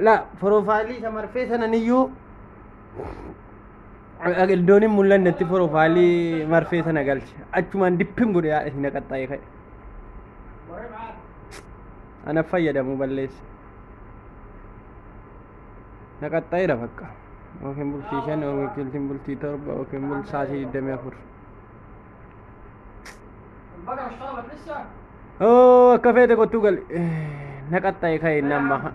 لا بروفايلي سمرفي سنة نيو دوني مولان نتي بروفايلي مرفي سنة قالش أجمان دبهم قد يا هنا كتاي خي أنا فيدا مبلش نكتاي رفقا وكم بلتيشن وكم بلتي تربة وكم بل ساسي دمي أفر أوه كافيه كنتو قال نكتاي خي نما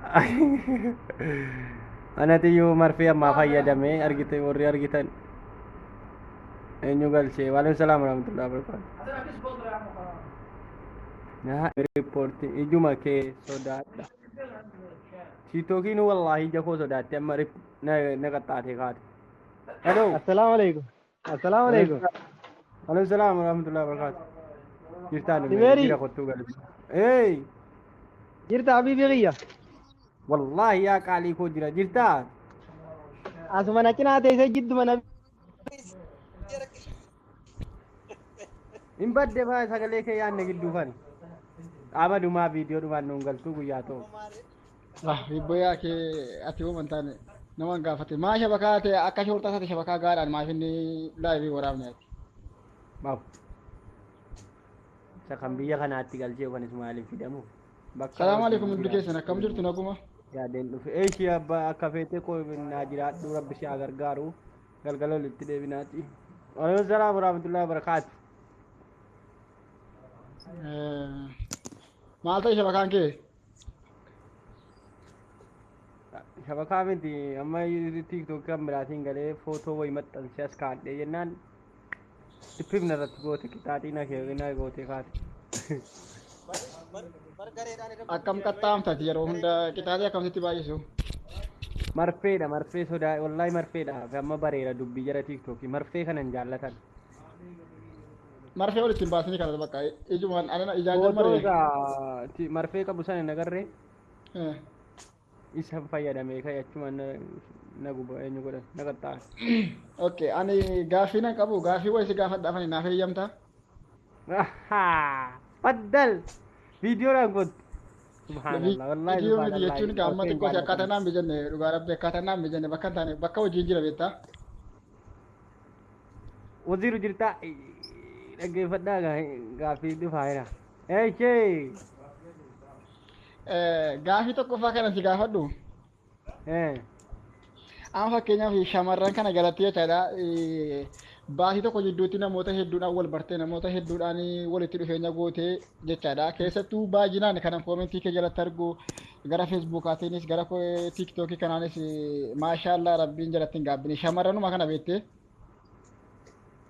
أنا تيو مرفي ما فيدا مي أرجيت وري أرجيتن إنه قال شيء وعليكم السلام ورحمة الله وبركاته nah report ijuma ke sodata sitokinu wallahi jako sodata amma na kata the khat hello السلام عليكم. السلام عليكم. alaikum salam wa rahmatullahi wa barakatuh jirtaan me jira نميري khottu gal hey جرت حبيبي غيا wallahi ya kali ko jira jirta أسمع كنا تيجي جد من in badde ba sagale ke yanne giddu fan amadu ma video dum annun gal tu guya to Ribboyaa kee ati hoo mantaan namaan gaafate maa shabakaa ta'e akka shoortaa isaati shabakaa gaadhaan maaf inni laayivii waraabne ati. bab sakam biya kanaatti galchee kan ismaaliif fidamu bakka Salaamu alaikum hundi keessan akkam jirtu naguma. yaadeen dhufe eeshii abbaa akka feete koo naa jiraadhu rabbi si gargaaru galgala walitti deebinaati waalaikum salaam warahmatullahi wabarakaatu Maal ta'e shabakaan kee? shabakaa miti amma tiktok kan biraatiin galee footoo wayi maxxansee as kaadhee jennaan dhiphifna irratti goote qixaaxii na keewwinaa goote kaate Akkam qaxxaamtati yeroo hunda qixaaxii akkamitti baay'isu? marfee sodaa wallahi marfeedha amma bareera dubbii jara tiktok marfee kanan jaallatan Marfee walitti hin baasanii kana bakka ijumaan anana ijaan footoo jalmaree. egaa marfee qabu sana hin agarree isan fayyadamee ka'e achuma na guba eenyu godhan na qaxxaare. Okay ani gaaffii nan qabu gaaffii wayisi gaafadhaafani naaf eeyyamtaa? Baddal viidiyoodhaan gootu. Subhaanallah wallahi Viidiyoo miti jechuun gaamma xiqqoo akkaataa naan bijenne dhugaa rabbi akkaataa naan bijenne bakka hin taane bakka hojiin jira beektaa? waziiru jirtaa dhaggeeffadhaa gaaffii dhufaa jira. Eechee. Gaaffii tokkoffaa kanan si gaafadhu. Amma fakkeenyaaf shamarran kana galatti jechaadha. Baatii tokko jidduutti namoota hedduudhaan wal bartee namoota hedduudhaan walitti dhufeenya gootee jechaadha. Keessattuu baay'inaan kanan koomentii kee jalatti argu gara feesbuukaatiinis gara tiiktookii kanaanis maashaallah rabbiin jalatti hin gaabbine shamarranuma kana beektee.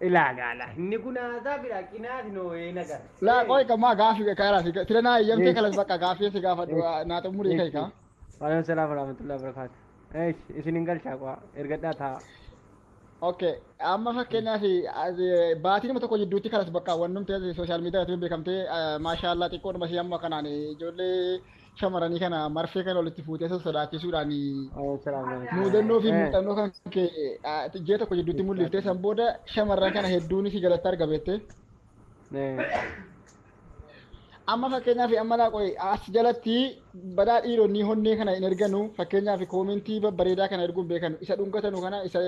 Ilaala inni kun haasaa bira qinaati noo nagar. Laa qoy qamaa gaaffii karaa fi tira naa eeyyamtee kalas bakka gaaffii si gaafadhu naa xumurii kai kaa. Waalaikum salaam warahmatullahi wabarakatuh. Isin hin galchaa qaa ergadhaa ta'a. Okay, amma fakkeenyaaf baatii nama tokko jidduutti kanas bakka wannumtee sooshaal miidiyaa irratti beekamtee maashaallah xiqqoodhuma si amma kanaan ijoollee shamarranii kana marfee kana walitti fuutee sodaachisuudhaan muudannoo fi muuxannoo kan kee jee tokko jidduutti mul'iftee san booda shamarran kana hedduun si jalatti argameette. Amma fakkeenyaaf amma laa qoy as jalatti badaa dhiironni honnee kana hin erganu fakkeenyaaf koomentii babbareedaa kana erguun beekanu isa dhungatanu kana isa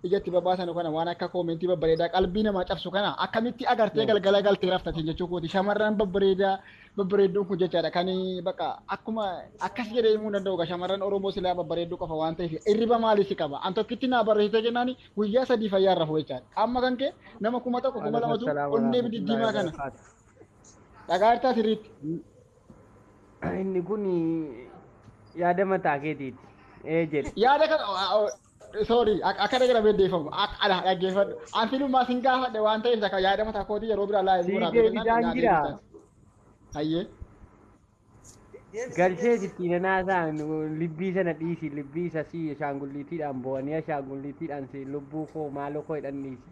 ijatti babbaasanu kana waan akka koomentii babbareedaa qalbii namaa cabsu kana akkamitti agartee galgala galtee raftatiin jechuu kooti shamarran babbareedduun kun jechaadha kan bakka akkuma akkas jedhee himuu danda'u shamarran Oromoo silaa babbareedduu qofa waan ta'eef irriba maalii si qaba an tokkitti naa barreessitee jennaani guyyaa sadii fayyaa rafu jechaadha amma kan kee nama 1,000 2,000 onnee bididdiimaa kana. Dhagaartaa sirriitti. Inni kun yaada mataa keetiiti. Jedhe. Yaada kana sorry akka dhagara beeddeeffamu akka dhaggeeffadhu. An filumaa sin gaafadhe waan ta'eef akka yaada mataa kootii yeroo biraa laayivii waraabee jennaan jira. Hayyee. Galchee ittiin naasaan libbii sana dhiisi libbii isa si shaangulliitiidhaan bo'anii shaangulliitiidhaan si lubbuu koo maaloo koo hidhan dhiisi.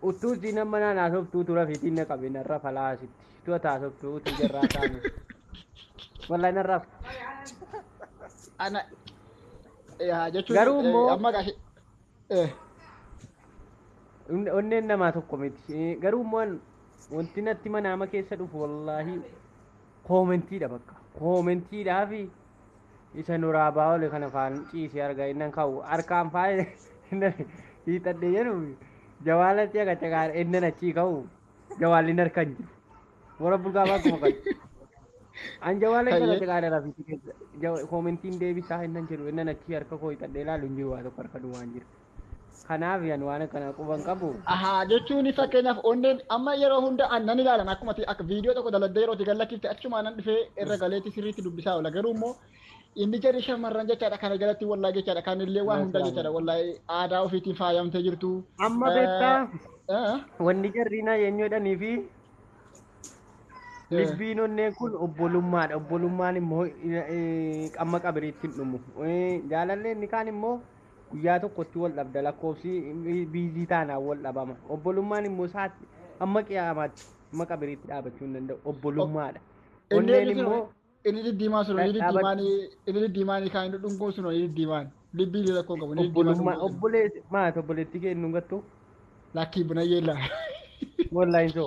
Utuu si nama naasoftuu tura fiitiin na qabe narra falaasitti. Tuwa taasoftuu utuu jarraa taanu. Wallahi narra. Ana jechuun garuu immoo amma gaashee. Onneen namaa tokko miti. Garuu immoo wanti natti manaama keessa dhufu wallahi koomentiidha bakka. Koomentiidhaa fi isa nuraa baa'oole kana afaan ciisee argaa innan ka'u harkaan faayee hiixadhee jedhu jawaalatti akka caqaan innan achii ka'u jawaalli harkaan jiru. Warra bulgaa baakuma kan. An jawaalatti akka caqaan rafiitii koomentiin deebisaa innan jiru innan achii harka koo hiixadhee ilaalu hin jiru waa tokko harka duwwaan jiru. Kanaaf yan waan kana quban qabu. Ahaa jechuun fakkeenyaaf onneen amma yeroo hunda nan ilaalan akkuma akka viidiyoo tokko daladdee yeroo gallakkifte achuma nan dhufee irra galeetti sirriitti dubbisaa oola garuu immoo inni jedhi shamarran jechaadha kana jalatti wallaahi jechaadha kan illee waan hunda jechaadha wallaahi aadaa ofiitiin faayamtee jirtu. Amma beektaa wanni jarriinaa eenyuudhanii fi libbiin onneen kun obbolummaadha. Obbolummaan immoo qamma qabiriitti hin dhumu. Jaalallee inni kaan immoo guyyaa tokkotti wal dhabda lakkoofsi biizii taanaan wal dhabama. Obbolummaan immoo isaatti amma qiyaamaatti amma qabiriitti dhaabachuu hin danda'u. Obbolummaadha. Onneen immoo inni diddiimaa sun inni diddiimaanii kaan inni dhungoon sun inni diddiimaan libbii rakkoo qabu inni diddiimaan obboleessi maata obboleetti kennu gattu lakkii buna yeella wallahi so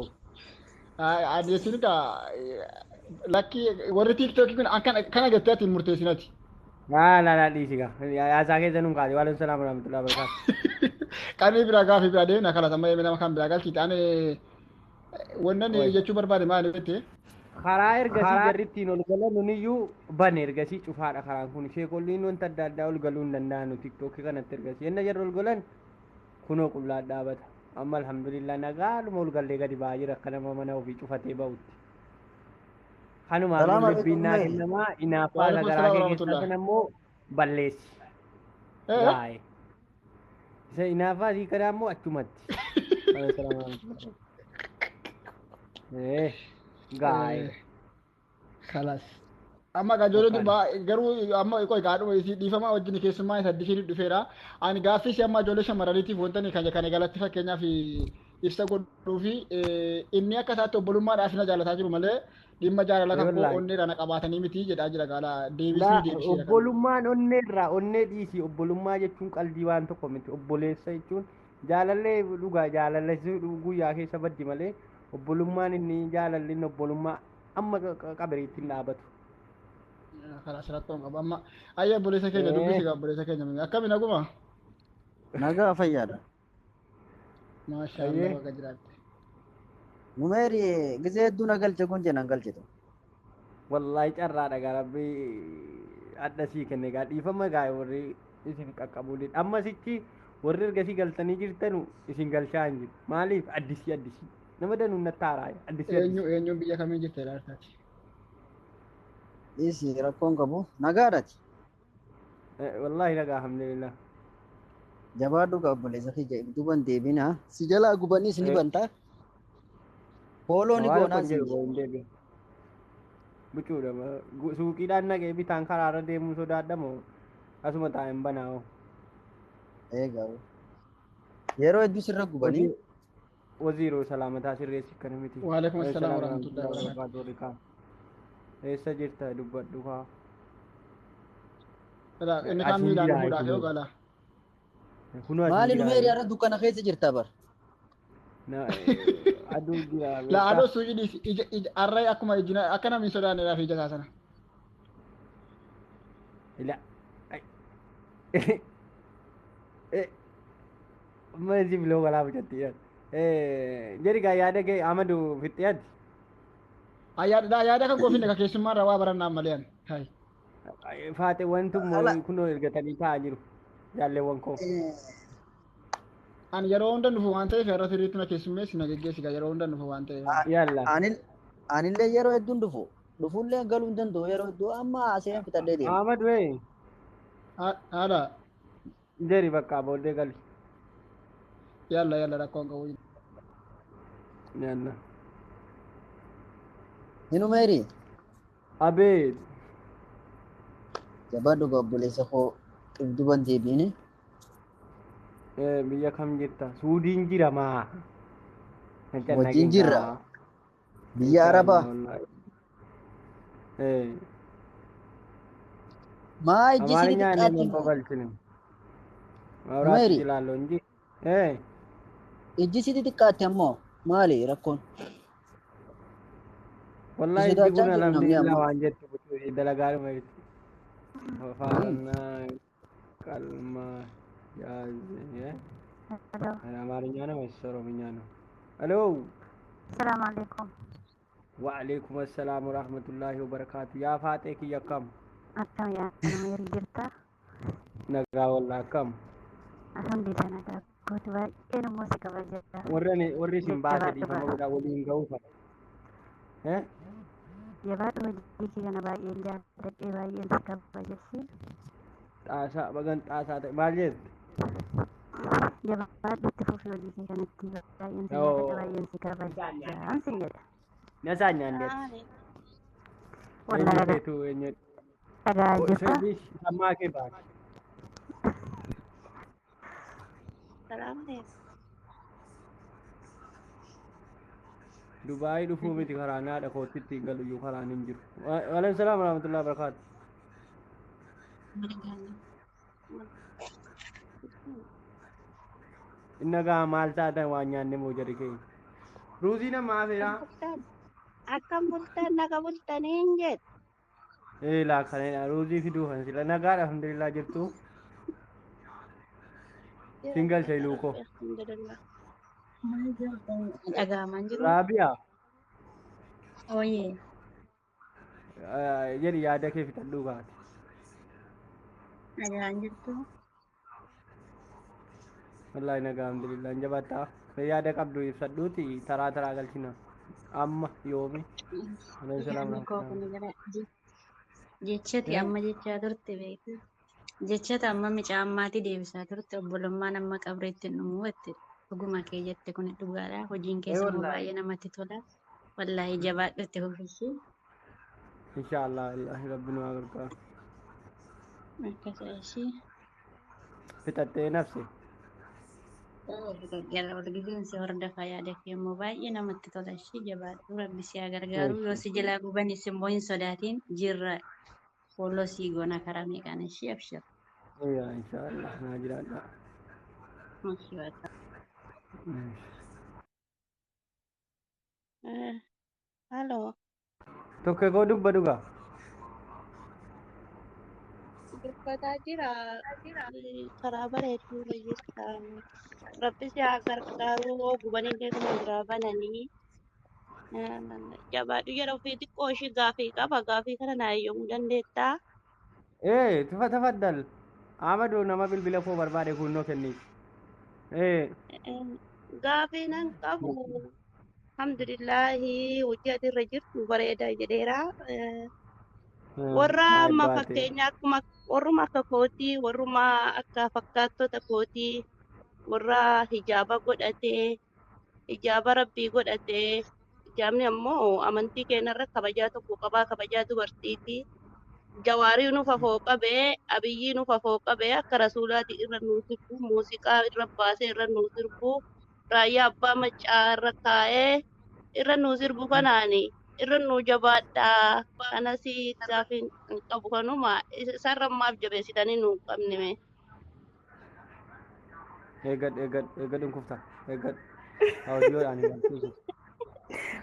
adeesin ka lakkii warri tiiktookii kun kana gattee ati murteessinati la dhiisiga yaasaa keessa nun kaase waalaikum salaam warahmatullahi wabarakatuh qaamni biraa gaafii biraa deemna kala amma nama kan biraa galchite ani wannan jechuu barbaade maali jettee karaa ergasii jarrittiin ol galan nuniyyuu bane ergasii cufaadha karaan kun sheekolliin wanta adda addaa ol galuu hin danda'anu tiktookii kanatti ergasii yenna jarri ol galan kunoo qullaa dhaabata amma alhamdulillah nagaaluma ol gallee gadi ba'aa jira akka nama mana ofii cufatee ba'utti kanumaa libbiin naa kennamaa inaaffaa sagaraa kee keessaa sana immoo balleessi gaa'e isa inaaffaa sii kanaa immoo achumatti gaa'e kalas amma gajoollee dubbaa garuu amma qoy gaadhuma isii dhiifamaa wajjin keessummaa isa dishiin dhufeera ani gaaffii si amma ijoollee shamarraniitiif wantani kan galatti fakkeenyaaf ibsa godhuu fi inni akka isaatti obbolummaadhaaf na jaalataa jiru malee dhimma jaalala kan koo onneerra na qabaatanii miti jedhaa jira gaala deebisii obbolummaan onneerraa onnee dhiisii obbolummaa jechuun qalbii waan tokko miti obboleessa jechuun jaalallee dhugaa jaalallee guyyaa keessa baddi malee obbolummaan inni jaalalleen obbolummaa amma qabiriitti dhaabatu. Karaa asirratti on qaba amma ayya obboleessa keenya dubbisi gaa obboleessa keenya akkami naguma. Nagaa fayyaadha. Maashaallah baga jiraatte. Numeeri gisee hedduu na galche kun jennan galchitu. Wallaahi carraadha gaa rabbii adda sii kenne gaa dhiifama gaa warri isin qaqqabuudhaan amma sichi warri ergasii galtanii jirtanu isin galchaa hin jiru maaliif addisii nama danuun natti haaraaya addisii eenyuun biyya kamiin jirte ilaaltaati. Isi rakkoon qabu nagaadhaati. Wallaahi nagaa alhamdulillah. Jabaadhu gaa obboleessa kiyya duban deebina si jalaa gubanis ni banta. Pooloon goonaa si jiru. Bucuudha suuqiidhaan nagee bitaan karaarra deemuu sodaadhamoo asuma taa'een banaa'oo. Eegaa yeroo hedduu sirra gubanii. Waziiroo salaamataa sirreessi kana miti. Waalaikum assalaam warahmatullahi wabarakatuh. Eessa jirta dubbadhu kaa? Inni kan miidhaan fuudhaa yoo gala. Maali numeeri har'a dukkana keessa jirta bar? Aduu jira. La aduu suuqii har'a akkuma ijina akka namni sodaanedhaaf ija isaa sana. Ila. Masi biloo galaa bujatti yaad. Jeri gaa yaada kee Amadu fitti yaaddi? Yaada kan goofinne ka keessummaa irraa waa barannaan malee ani. Faate wantu kunoo ergatanii taa'aa jiru. Jaalleewwan koo. Ani yeroo hunda dhufu waan ta'eef yeroo sirriitti na keessummeessi na geggeessi yeroo hunda dhufu waan ta'eef. Yalla. Anillee yeroo hedduun dhufu. Dhufuullee galuu hin danda'u yeroo hedduu amma aseen fitadhee deema. Amadu wee. Haadha. Jeri bakka booddee gali. Yalla rakkoon qabu. Yalla. Numeeri. Abeet. Jabaadhu gaa obboleessa koo duban deebiini. Biyya kam jirta? Suudiin jira maa? Wajjin jirra. Biyya Arabaa. Maa ijji sirrii xiqqaatti. Numeeri. Ijji sirrii xiqqaatti ammoo maali rakkoon? والله Isi يدي dah كنا cantik الحمد namanya لله amma. وانجت دلقار ما يت فعلنا كلمة يا Halo, أنا مارينيانا ويسرو مينيانا ألو Assalamualaikum. وعليكم السلام ورحمة الله وبركاته يا فاتك يا كم Akkam ya, nama jirta. نقا والله كم Alhamdulillah naga guutu baay'ee namoo si kabaja. وري سمباسة دي فما Jabaadhu بدا ولين قوفا ها hojii kee kana baay'een jaalladhee baay'een si kabajasi. تاسا بغن تاسا مالجت Jabaadhu itti fufii hojii kee kanatti baay'een si أو jaalladha baay'een si kabaja. Sin jedha. نسانيا ندت Wallah إني dhagaa كيتو إني jirta. سيديش سماكي باك دبي دفو متي خرانا دا كوتي تيغلو يو خران انجر وعليكم السلام ورحمة الله وبركاته إنك مال ساتا وانيان نمو جريكي روزينا ما فيرا Akkam bultan naga bultaniin jedhu. إيه لا خلينا روزي في دوهن سلا نقال الحمد لله جبتو سنجل سيلوكو Alhamdulillah. Dhagaaman jiru. رابيا Ooyee. جري يادا كيف تدوغات Dhagaan jirtu. والله نقال الحمد لله جبتا يادا قبلو يفسدوتي ترى ترى قلتنا أما يومي عليه السلام Yaadni koo ورحمة kun jira. Jechati الله amma jechaa turte beeku. Jechata amma micaa ammaatii deebisaa turte obbolummaan amma qabreetti hin dhumu jette. Dhuguma kee jette kun dhugaadha. Hojiin إيه keessan والله baay'ee namatti tola. Wallaahi jabaadhu itti fufishi. إن شاء الله الله ربنا وبركاته Akkasa ishii. فتت نفسي Gara walgidiinsi hordofaa yaada kee immoo baay'ee namatti tola ishii jabaadhu. Rabbi si haa إيه gargaaru. Yoo si jalaa gubanis immoo hin sodaatin. Jirra follow sii goona karaa meeqaan ishii abshir. إيه إن شاء الله ناجر الله Mashii waaqa. Halo, توكي كو دبا دوغا dubbataa jira. Karaa bareedduu jirta. Rabbi si haa gargaaru. Gubanii keessumaa biraa bananii. Jabaadhu jedha ofii xiqqoo ishii gaafii qaba. Gaafii kana naa eeyyamuu dandeettaa? إيه تفضل عمدو نما بالبلا فو بربادة كونو كني إيه Gaafii nan qabu. Alhamdulillahi hojii ati irra jirtu bareeda jedheera. Warra ما amma يباتي fakkeenya akkuma warruma akka kootii, warruma akka fakkaattota kootii, warra hijaaba godhatee, hijaaba rabbii godhatee, hijaabni ammoo amantii keenya irra kabajaa tokko qabaa, kabajaa dubartiiti. Jawaarii nu fafoo qabee, abiyyii nu fafoo qabee akka rasuulaati irra nuu sirbu, muuziqaa irra baasee irra nuu sirbu, raayyaa abbaa maccaa irra kaa'ee irra nuu sirbu kanaani irra nuu jabaadhaa. Kanas gaafiin qabu kanuma isarra maaf jabeessitanii nuu qabnime. إيجاد إنكفتا إيجاد أوديو يعني مالتوسو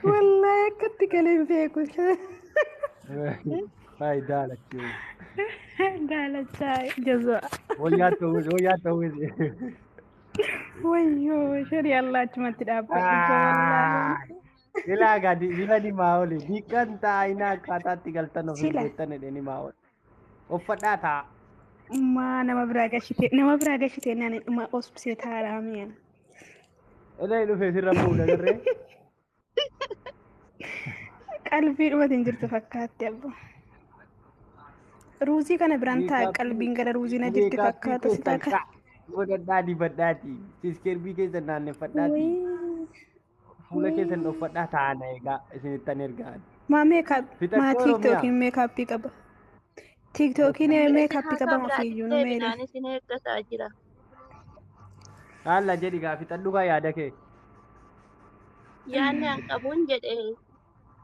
Wallahi akkatti galeen beeku. هاي دالك شو Daalachaa jazaa. ويا توز Wayyoo sharii Allah achumatti dhaabbatu wallahi. إلا قاعد إلا دي ماولي دي كان تاينا كاتاتي قلتنا في Sila. بيتنا دي ماول وفتاتا Nama biraa gashite nani dhuma hospitee taaraameen. إلا إلو في سر مولى قرر Qalbii dhumatiin jirtu fakkaatti abbo. Ruuzii kana biraan ta'a qalbiin gara ruuzii na jirti fakkaata si ta'a. Godhadhaati badhaati siskirbii keessa naanneffadhaati fuula keessan uffadhaa taana egaa isinittan ergaan Maa meekaap maa Fixattoo tiiktookiin meekaappii qaba. Tiiktookiin meekaappii qaba mafiiyyuu nu meedha. Deebinaan isin eeggataa jira. haala jedhi gaa fixadhu gaa yaada kee Yaanni an qabuun jedhe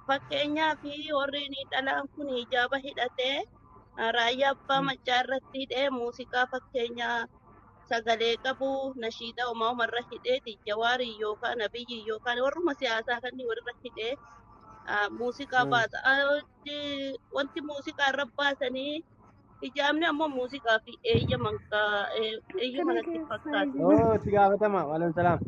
fakkeenyaa fi warri ni dhalaan kun hijaaba hidhatee raayyaa abbaa maccaa irratti hidhee muuziqaa fakkeenyaa sagalee qabu nashiida uumamarra hidheeti jawaarii yookaan abiyyi yookaan warruma siyaasaa kan warra hidhee muuziqaa baasa. Wanti muuziqaa irra baasanii hijaabni ammoo muuziqaa fi eeyyamanatti fakkaata. Oh, itti gaafatama. Waalaikum salaam.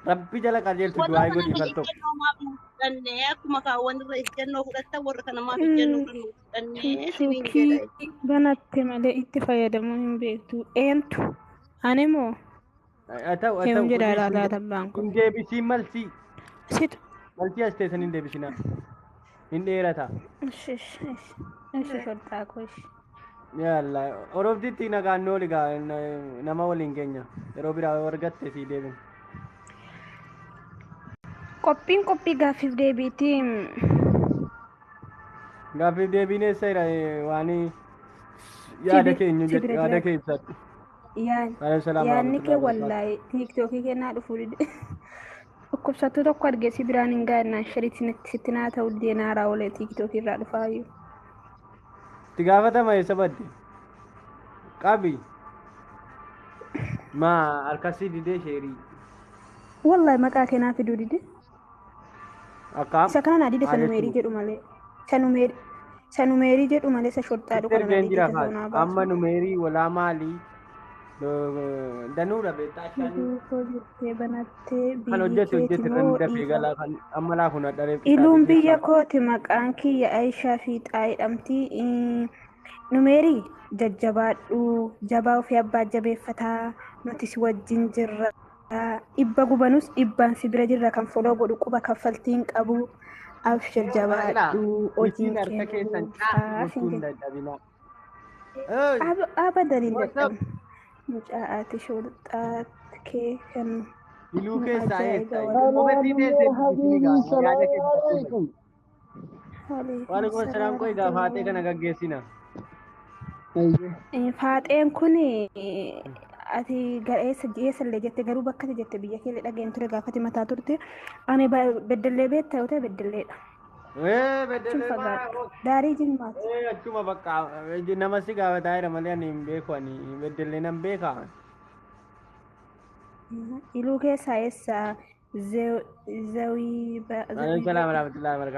Rabbi jala qajeelchu Warra du'aa kana godhi malee falto. ijjannoo maaf nu fudhannee akkuma kaawwan irra ijjannoo fudhatan warra kana maaf ijjannoo irra nu fudhannee siniin jedha. Tiiktookii banatte malee itti fayyadamuu hin beektu. Eentu? Ani moo? Ta'u Heerum jedha ilaalaa tabbaan kun. hin deebisiin malsii. Situ. Malsii as teessan hin deebisinaa. Hin dheerata. Ishi sholxaa koshi. Yalla. Orobditti nagaan ooli gaa nama waliin keenya. Yeroo biraa argatte sii deebin. Qophiin qophii gaaffiif deebiiti. Gaaffiif deebiin eessa jira waan yaada keenya jedhu yaada kee ibsadhu. Yaadni kee wallaahi tiiktookii kennaa dhufuu dide. Dhukkubsattuu tokko argee si biraan hin gaadnaan shariitti sitti naa ta'u deenaa raawwalee tiiktookii irraa dhufaayyuu. Itti gaafatama eessa badde? Qabi. Maa harkasii didee sheerii. Wallaahi maqaa keenyaa fiduu dide. Akkam? Isa kana naa dide sanumeerii jedhu malee. Sanumeerii jedhu malee isa shorxaa dhugu kana dide sanaa baasu. Amma numeerii walaa maalii? Danuudha beektaa shaanii. Kan hojjete kan dafee galaa kan amma laafuun hadharee. Iluun biyya kooti maqaan kiyya Aishaa fi xaayidhamti. Numeerii jajjabaadhu jabaa ofii abbaa jabeeffataa nuti si wajjin jirra. Dhibba gubanus dhibbaan si bira jirra kan foloo godhu quba kaffaltiin qabu. Abshir jabaadhu hojiin keenya. Abadaniin dadhabu. Mucaa'aati shorxaatti kee kan Iluu keessaa eessa? Qubetti teessee yaada keessatti. Waalaikum salaam qoy gaafaatee kana gaggeessina. Faaxeen kun ati eessa illee jette garuu bakka jette biyya keenya dhageen ture gaafati mataa turte ani beddellee beektaa yoo ta'e beddelleedha. Beddellee daarii jimmaati. Achuma bakka nama si gaafataa jira malee ani hin beeku ani beddellee nan beekaa. Iluu keessaa eessa zawii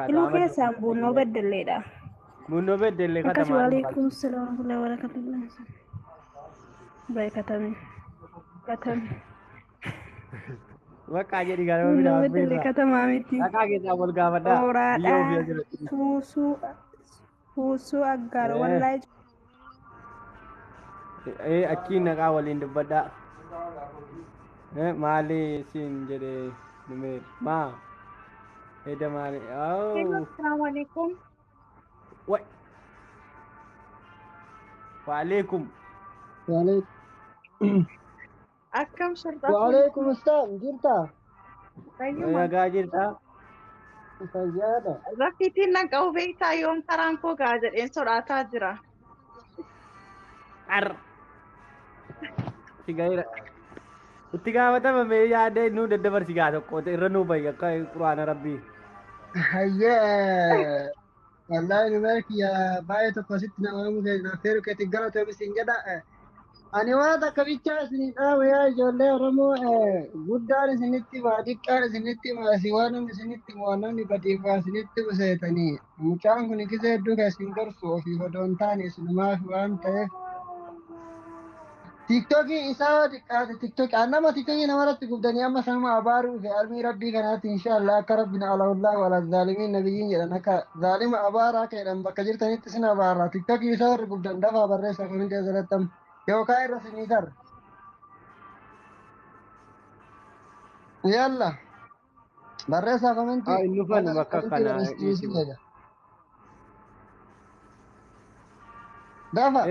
iluu keessaa buunoo beddelleedha. Buunoo beddellee Akkasii katamaa. waalaikum salaam wa rahmatullahi. Baik katami. Bakka jedhi gara biraa Beddellee katamaa miti. Dhaqaa keessaa wal gaafadhaa. Biyya ofii Ooraadhaa. jira. Fuusuu aggaara wallaahi. Achiin naqaa waliin dubbadhaa. Maali siin jedhee numeer maa eda maali Assalamu alaikum. Waalaikum. Akkam shorxaa. Waalaikum assalam jirta? Nagaa jirta? Fayyaadha. Rafiitiin nan qabu beektaa yoom karaan koo gaa jedheen sodaataa jira. Ar. Sigaira. Itti gaafatama mee yaada nu daddabarsi gaa tokko irra nu bayi akka quraana rabbii. Hayyee. Wallahi numerki ya baay'ee tokko sitti nama mukeenya feeru keetti gara ta'e bisin jedha. Ani waan takka bichaa isin dhaabu yaa ijoollee Oromoo guddaan isinitti maa xiqqaan isinitti maa si waan namni isinitti maa namni badiifaa isinitti buseetanii mucaan kun kisee hedduu kan isin gorsu ofiif odoo hin taane isinumaaf waan ta'eef. Tiktokii isaa xiqqaate tiktokii nama tiktokii namarratti gubdanii amma sanuma abaaruu fi armii rabbii kanaatti inshaallah akka rabbina alawullaa wala zaalimiin nabiyyiin jedhan akka zaalima abaaraa jedhan bakka jirtanitti sin abaaraa tiktokii isaa warri gubdan dafaa barreessaa kun hundi asirratti yookaan irra sinii tarra. Yalla barreessaa komentii. Inni fanu bakka kana. Dafa.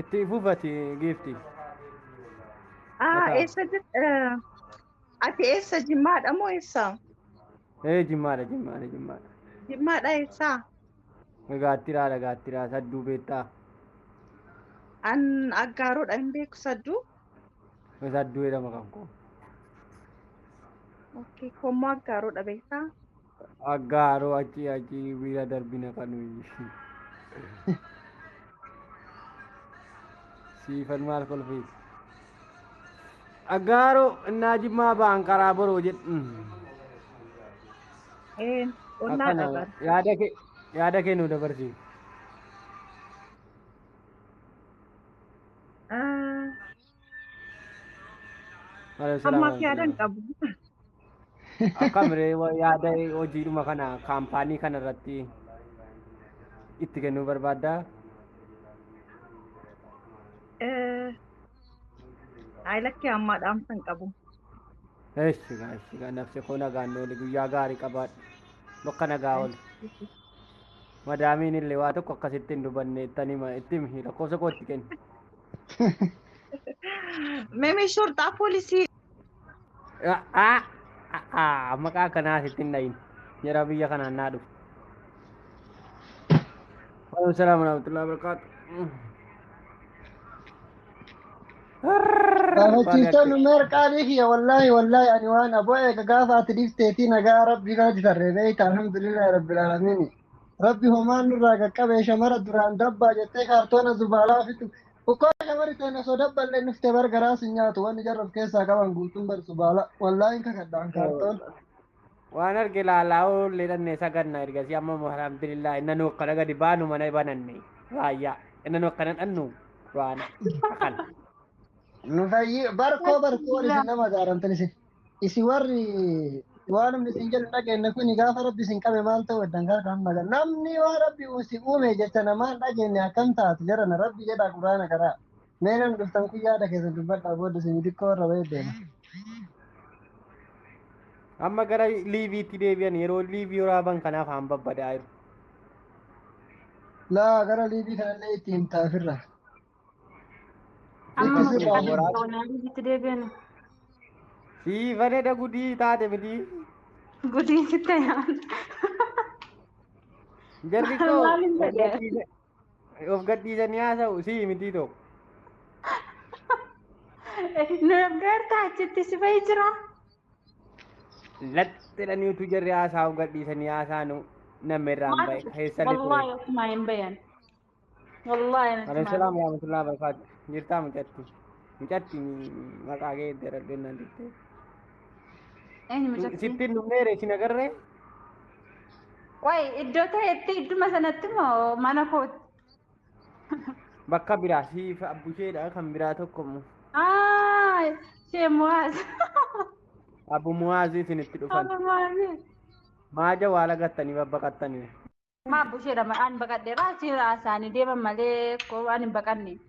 Itti fufati gifti. Eessa ati eessa jimmaadha moo eessa? Jimmaadha. Jimmaadha eessa? Gaattiraa sadduu beektaa. An aggaaruudha hin beeku sadduu. Sadduu jedhama kan koo. Okay, kommoo aggaaruudha beektaa? Aggaaroo achi bira darbina kanu. Siifan maal kolfii. Aggaaroo innaa jimmaa ba'an karaa boroo jedhu. Ollaa akkana dhagar. yaada kee nu dabarsi. Ammaaf yaadan qabu. Akkamire yaada hojiidhuma kana kaampaanii kana irratti itti kennuu barbaaddaa? Haayilakkee ammaa dhaamsan qabu. Eeshiga nafsi koo nagaan oole guyyaa gaarii qabaadhu. Bakka nagaa oole. Madaamiin illee waa tokko akkasitti hin dubanne itti himi lakkoofsa koo itti kenni. Mimi shurxaa poolisii. Maqaa kanaas ittiin dhayin jara biyya kanaan naa dhufu. Waalaikumsalam warahmatullahi wabarakatuh. Gaafachiistan numeer qaalii kiyya wallaahi ani waan aboo eega gaafa ati dhifteetii nagaa rabbii kanatti tarree beeyta alhamdulillahi rabbil aalamiin. Rabbi homaan nurraa qaqqabee shamara duraan dabbaa jettee kaartoona zubaalaa fitu. Ukkoo shamari ta'e osoo dabballee nuftee bargaraas hin nyaatu wanni jarraf keessaa qaban guutuun bar zubaala. Wallaahi hin kakadhaan kaartoon. Waan arge laalaa oollee dhannee saganna ergasii amma alhamdulillah inna nu akkana gadi baanu mana bananne raayyaa inna nu akkana dhannu waan akkan. Nu fayyi barkoo isin nama gaaramtan isin warri waan namni isin jedhu dhageenye kun gaafa rabbi isin qabe maal ta'u eddan kan magan namni waan rabbi si uume jecha namaan dhageenye akkam taatu jedhana rabbi jedha quraana karaa mee nam dhuftan kun yaada keessan dubbadhaa booda isin xiqqoo irra beedeena. Amma gara liiviitti deebi'an yeroo liivii waraaban kanaaf haan babbadaa jiru. Laa gara liivii kanallee itti himtaafirra. Amma liiviitti deebi'an. Sii bareeda gudii taate miti. Gudii sitta yaada. Jarri koo of gadhiisanii haasa'u sii miti tokko. Nu gartaa achitti si fa'i jira. Laxxidhaniitu jarri haasaa of gadhiisanii haasaanu nama irraan bahe keessa litu. Wallahi akkuma hin bayan. Wallahi Waalaikumsalam warahmatullahi wabarakatuh. Jirtaa mucatti. Mucatti maqaa kee itti radhennaan jettee. Sittiin dhumneere isin agarree? Wayi iddoo ta'etti idduma sanatti moo mana kooti? Bakka biraa siif abbusheedha kan biraa tokko immoo. Shee Muwaaz. Abbu Muwaaz isinitti dhufan. Abbu Muwaaz. Maaja waa lagattanii babbaqattanii. Maa abbusheedha an baqadheera achiin isaanii deeman malee koo an hin baqanne.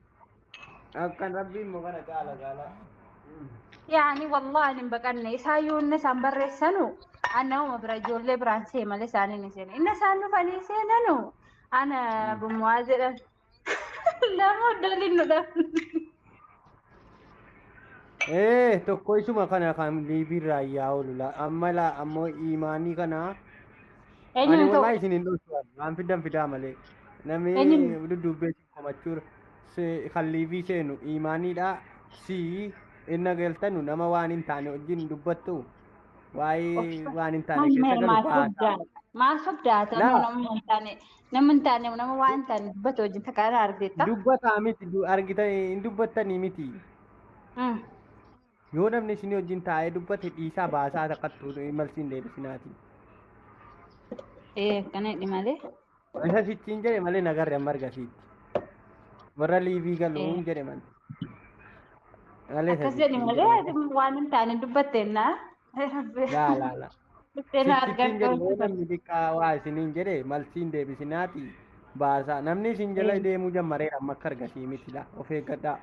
Akkan rabbiin immoo kana gaala. Yaani wallahi hin baqanne isaayyuu inni isaan barreessanu annama bira ijoollee biraan see malee isaanii ni seenu. Inni isaan dhufanii seenanu ana Abbu Muwaaz jedhan. Lama doliin nu dhaban. Tokko isuma kana kan liibirraa yaa oolu amma ammoo imaanii kana ani wallahi isin hin dhuftu waan fidaa malee namni duddubbee komachuu kan liibii seenu imaaniidha si inna galtanu nama waan hin taane wajjin dubbattu waa'ee waan hin taane keessa galu baata. Maal sobdaata nama hin taane nama waan hin taane dubbatu wajjin takkaara argeetta. Dubbataa miti argitan hin dubbattanii miti. Yoo namni isin wajjin taa'ee dubbate dhiisaa baasaa takkattuu malsiin deebisinaati. Kana jedhi malee. Isa sichiin jedhe malee nagarre amma argasiitti. Warra liibii galuun jedhe malee. Akkas jedhi malee waan hin taane dubbatteenna. Laala. Sichiin jedhe namni xiqqaa waa isiniin jedhe malsiin deebisinaati baasaa. Namni isin jala deemuu jammareera amma akka argasii mitila of eeggadhaa.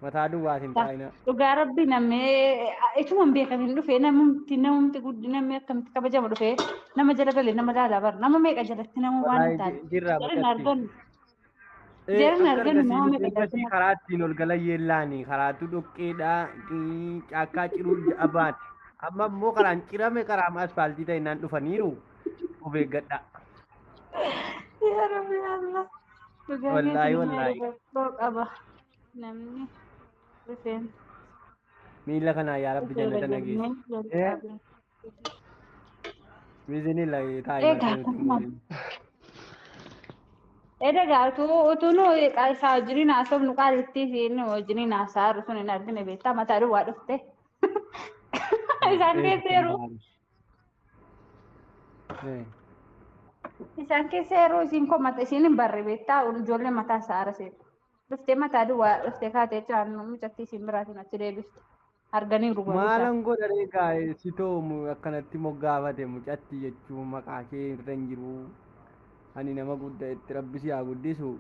Mataa duwwaas hin taa'ina. Dhugaa rabbi namni ituma hin beekamin dhufee namumti guddinamni akkamitti kabajamu dhufee nama jala galee nama laalaa bara nama meeqa jalatti nama waan hin taane. Jaran argannu. Jaran argannu nama meeqa jalatti. Karaa ittiin ol galan yeellaani karaatu dhoqqeedhaa caakkaa ciruu abaan amma immoo karaan cirame karaa asfaaltii ta'e naan dhufaniiru of eeggadhaa. Yaa rabbi Allah. Wallaahi. Qaba namni. Mila kana ya Rabbi jannata nageessi. Bismillah taa'ee. Egaa utuu nu isaa wajjiniin haasofnu qaalitti siin wajjiniin haasa'aa sun hin argine beektaa mataa duwwaa dhufte. Isaan keesseeru. Isaan keessa yeroo isiin komate isiin hin barre beektaa ijoollee mataa isaa arasee. Dhuftee mataa duwwaa dhuftee kaatee jiraan mucattii isiin biraatiin achi deebiste. Arganii rubamu isaa. Maalan godha egaa sitoomu akkanatti moggaafate mucatti jechuun maqaa kee irra hin jiru. Ani nama guddaa itti rabbisi haa guddisu.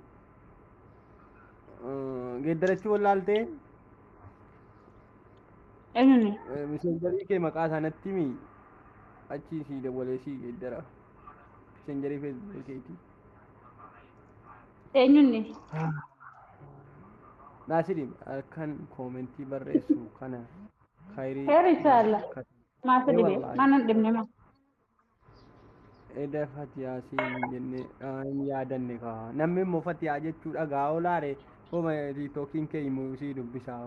Geeddarachuu wallaaltee? Eenyuuni? Miseenjarii kee maqaa isaanatti himi. Achi sii dabalee sii geeddara. Miseenjarii feesbuukii keetii. Eenyuuni? Naasiri kan koomentii barreessu kana khayrii. Heeri isaalla. Maasa dhibee mana dhibne maa. Eda Fatiyaa siin jennee hin yaadanne kaa. Namni immoo Fatiyaa jechuudha gaa olaare homa tiiktookiin kee immoo sii dubbisaa.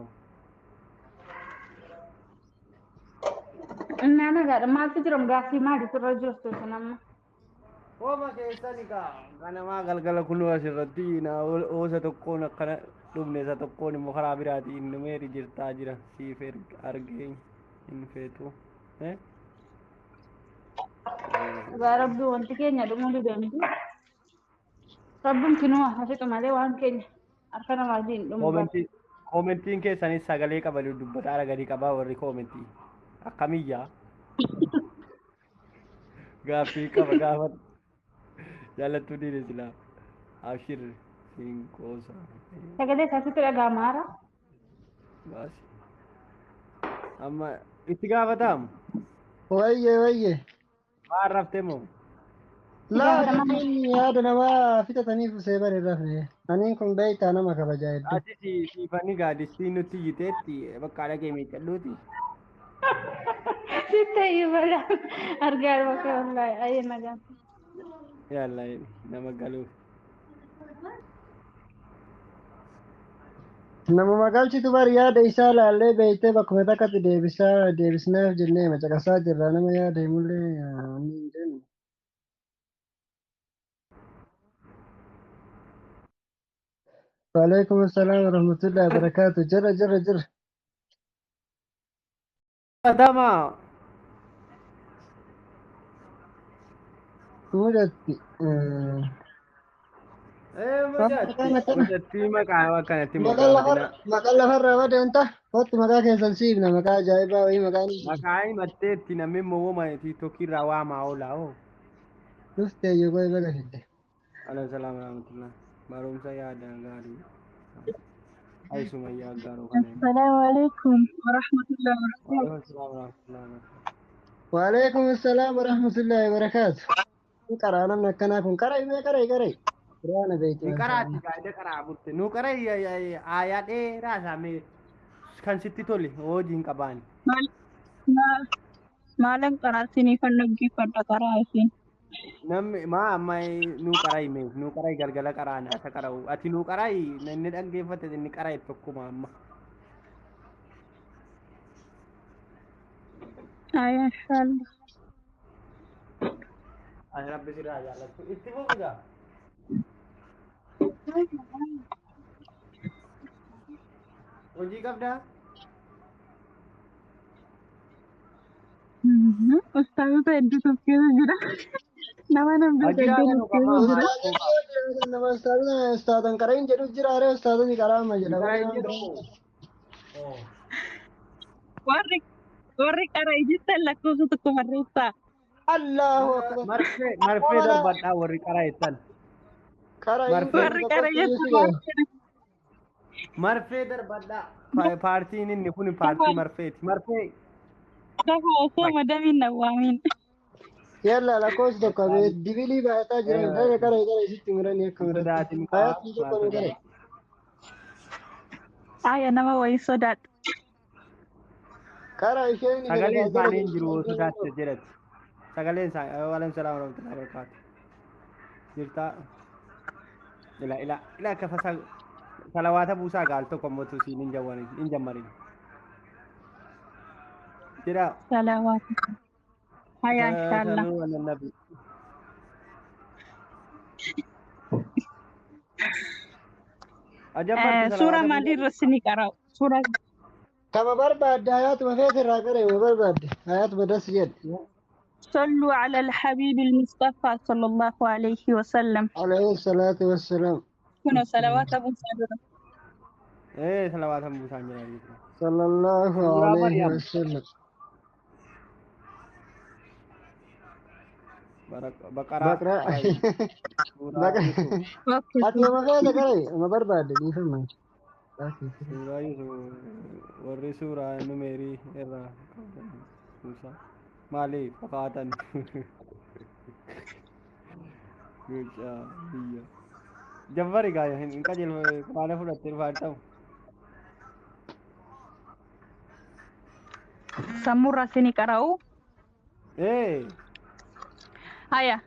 Nana gaadha maaltu jiru gaaffii maali sirra jirtu sun amma? Homa keessani kaa kanamaa galgala kuluu asirratti oosa tokkoon akkana dhumne isa tokkoon immoo karaa biraatiin numeeri jirtaa jira siif argee hin feetu. Gaa rabbii wanti keenya dhumuu dideemti. Rabbiin kinuu asitti malee waan keenya harka namaatiin dhumuu. Koomentiin keessanis sagalee qabalu dubbata ara gadi qabaa warri koomentii. Akkamiyyaa? Gaaffii qaba gaafadhu. Jaalattuu diine silaa. Abshir siin qoosa. Sagalee isaasitti dhaga'ama hara? Baasi. Amma itti gaafatamu? Wayye. Maal raftee moo? Laatiin yaada namaa fixataniif seeban irra fee. Aniin kun beektaa nama kabajaa hedduu. Ati siifanii gaadistii nutti yiteetti bakka dhagee miidhadhuuti. Sitta ibala argaa bakka wallahi ayee nagaan. Yalla nama galuuf. Nama magaalchitu bari yaada isaa laallee beektee bakkuma takkatti deebisnaaf jennee macaqasaa jirra nama yaada himullee ni jennu. Waalaikum assalam warahmatullahi wabarakatuh. Jira. Adama. Mudatti. Mudatti maqaa akkanatti maqaa lafarraa badeenta. Wattu maqaa keessan siifna maqaa ajaa'ibaa wayii maqaan. Maqaa himatteetti namni immoo tiiktookiirraa waamaa oolaa hoo. Dhuftee yoo baay'ee baga fidde. Alayhi salaam warahmatullah. Barumsa yaada gaarii. Aisummayyaa gaaroo kana. Assalaamu alaikum warahmatullahi wabarakatuh. Waalaikum assalam warahmatullahi wabarakatuh. Karaa namni akkanaa kun karaa himee karaa. Quraana beektu. Ni karaati gaa'ida karaa butte. Nu karaa aayaa dheeraa isaamee kan sitti tole hojii hin qabaani. Maalan karaa siniifan dhaggeeffadha karaa isin. Namni amma nu karaa himee nu karaa galgala karaa naasa karaa ati nu karaa inni dhaggeeffate inni karaa tokkuma amma. Ayyaa inshallah. Ani rabbi sirraa jaallattu itti fufidaa. Hojii qabdaa? Ustaazota hedduutu keessa jira. Nama namni Nama ustaazan karaa hin jedhu jira aree ustaazonni karaa amma jedhama. Warri karaa ijjittan lakkoofsa tokko barreessaa. Allahu akbar. Marfee darbadhaa warri karaa jettan. Warri karaa jettan. Marfee darbadhaa. Paartiin inni kun paartii marfeeti. Marfee. Dafa osoo madamiin nawwaamin. Yalla lakkoofsi tokko dibilii baay'ataa jiran dara karaa isitti muranii akka Sodaatiin Hayyatii tokko nu gara. Aya nama wayii sodaadha. Karaa isheen sagaleen isaanii hin jiru sodaachisa jedhati. Sagaleen isaanii waalaikum salaam warahmatullahi wabarakatuh. Jirtaa. Ila akka salawaata buusaa gaal tokko mootu siin hin jammarin. Jira. Salawaata. Hayya inshallah. Suuraa maalii irratti ni qara'u? Kama barbaadde hayaatuma feetirraa qaree ma barbaadde hayaatuma das jedhe. صلوا على الحبيب المصطفى صلى الله عليه وسلم. عليه الصلاة والسلام. كنا صلوات أبو سعد. صلوات أبو سعد صلى الله سورة عليه مريم وسلم. بقرة بقرة سورة بقرة يوسف أتي ما كذا كذا ما برباد دي فما. سورة يوسف ورّي سورة نميري إرّا موسى مالي فقاتن iya jambari gaya inka jil kemana pun atir fartam Samura sini karau. Ayah.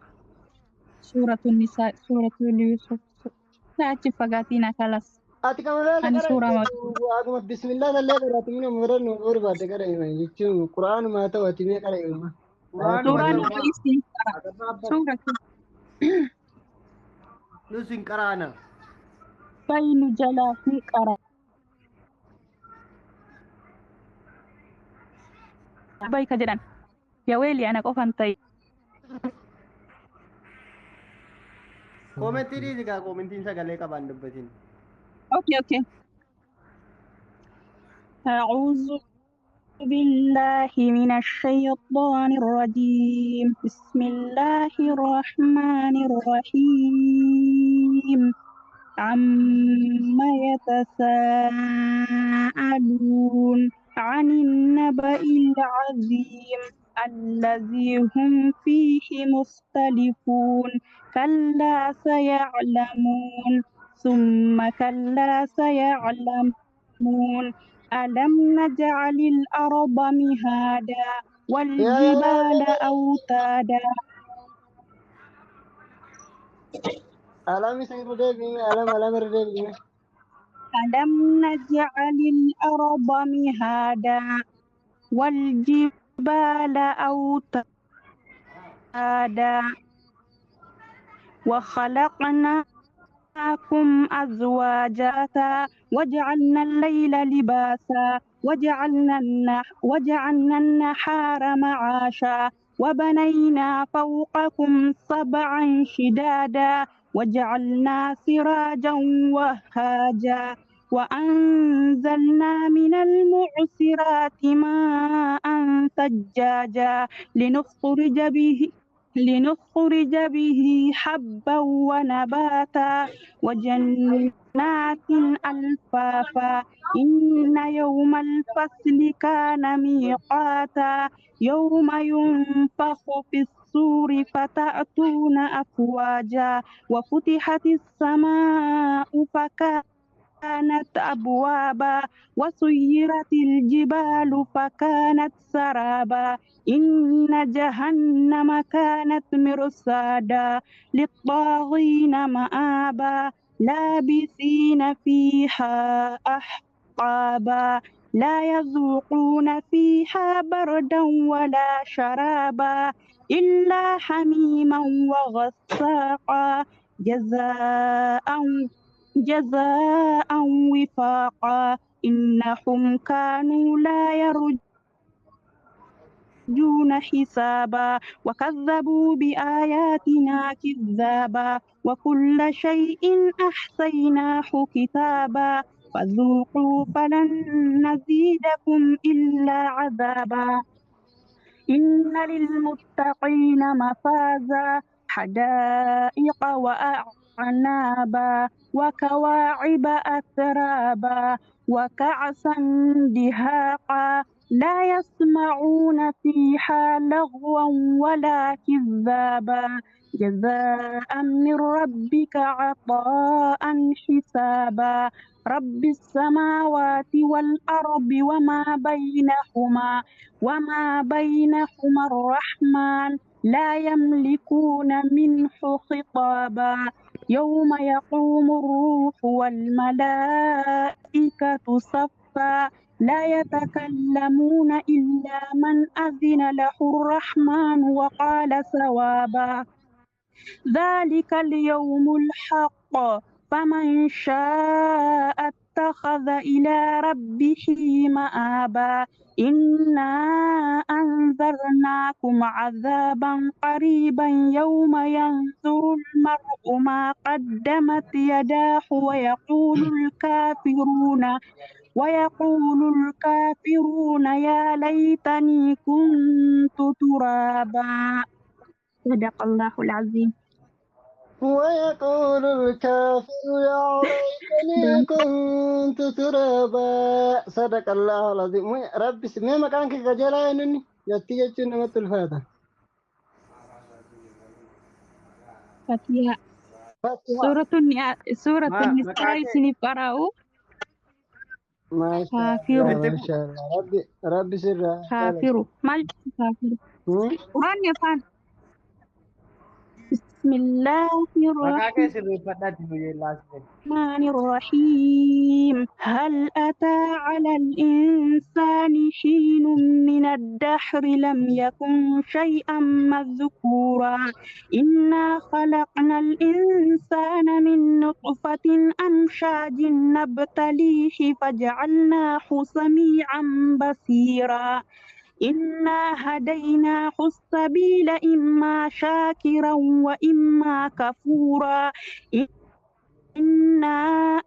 Suratul Nisa, Suratul Yusuf. Nah, cipagatina kalas. Ati kamera Ani kara surah mak. aku bismillah dalle kara timina mura no or baate kara ima yichu Quran ma ta wati me kara ima Quran Surah macam nu isi kara. Surah lu sing karana Bainu jala fi kara. Baik kajian. Ya weli anak ofantai. komenti di juga komentin sagale ka bandab batin Okay. أعوذ بالله من الشيطان الرجيم. بسم الله الرحمن الرحيم. عما يتساءلون عن النبأ العظيم الذي هم فيه مختلفون كلا سيعلمون ثم كلا سيعلمون ألم نجعل الأرض مهادا والجبال أوتادا alam isang rode bime alam rode bime ألم نجعل الأرض مهادا والجبال أوتادا وخلقناكم أزواجا وجعلنا الليل لباسا وجعلنا النهار معاشا وبنينا فوقكم سبعا شدادا وجعلنا سراجا وهاجا وأنزلنا من المعصرات ماء ثجاجا لنخرج به حبا ونباتا وجنات ألفافا إن يوم الفصل كان ميقاتا يوم ينفخ في الصور فتأتون أفواجا وفتحت السماء فكانت أبوابا وسيرت الجبال فكانت سرابا إن جهنم كانت مرصادا للطاغين مآبا لابثين فيها أحقابا لا يذوقون فيها بردا ولا شرابا إلا حميما وغساقا جزاء وفاقا إنهم كانوا لا يرجون حسابا وكذبوا بآياتنا كذابا وكل شيء أحصيناه كتابا فذوقوا فلن نزيدكم إلا عذابا إن للمتقين مفازا حدائق وأعنابا وكواعب أترابا وكعسا دهاقا لا يسمعون فيها لغوا ولا كذابا جزاء من ربك عطاء حسابا رب السماوات والأرض وما بينهما الرحمن لا يملكون منه خطابا يوم يقوم الروح والملائكة صفا لا يتكلمون إلا من أذن له الرحمن وقال صوابا ذلك اليوم الحق فمن شاء اتخذ إلى ربه مآبا إنا أنذرناكم عذابا قريبا يوم ينظر المرء ما قدمت يداه ويقول الكافرون يا ليتني كنت ترابا. صدق الله العظيم. ويقول الكافر يا ليتني كنت ترابا. صدق الله العظيم. ربي سمي مكانك كجلا إنني يتي يجي نمت الفاتحة. فاتحة. فاتحة. سورة النساء سنف قرأوا ما شاء كافر الله ما شاء الله. ربي سر. كافر ما كافر قرآن يفعل. بسم الله الرحمن الرحيم. هل أتى على الإنسان حين من الدهر لم يكن شيئا مذكورا إنا خلقنا الإنسان من نطفة أمشاج نبتليه فجعلناه سميعا بصيرا إنا هديناه السبيل إما شاكرا وإما كفورا إنا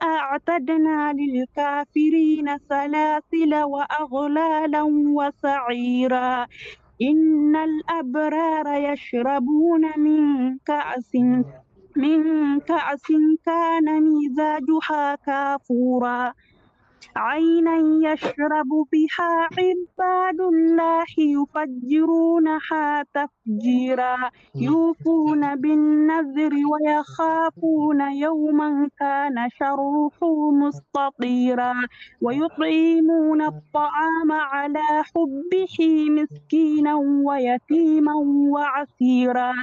أعتدنا للكافرين سلاسل وأغلالا وسعيرا إن الأبرار يشربون من كأس كان مزاجها كافورا عينا يشرب بها عباد الله يفجرونها تفجيرا يوفون بالنذر ويخافون يوما كان شره مستطيرا ويطعمون الطعام على حبه مسكينا ويتيما وعسيرا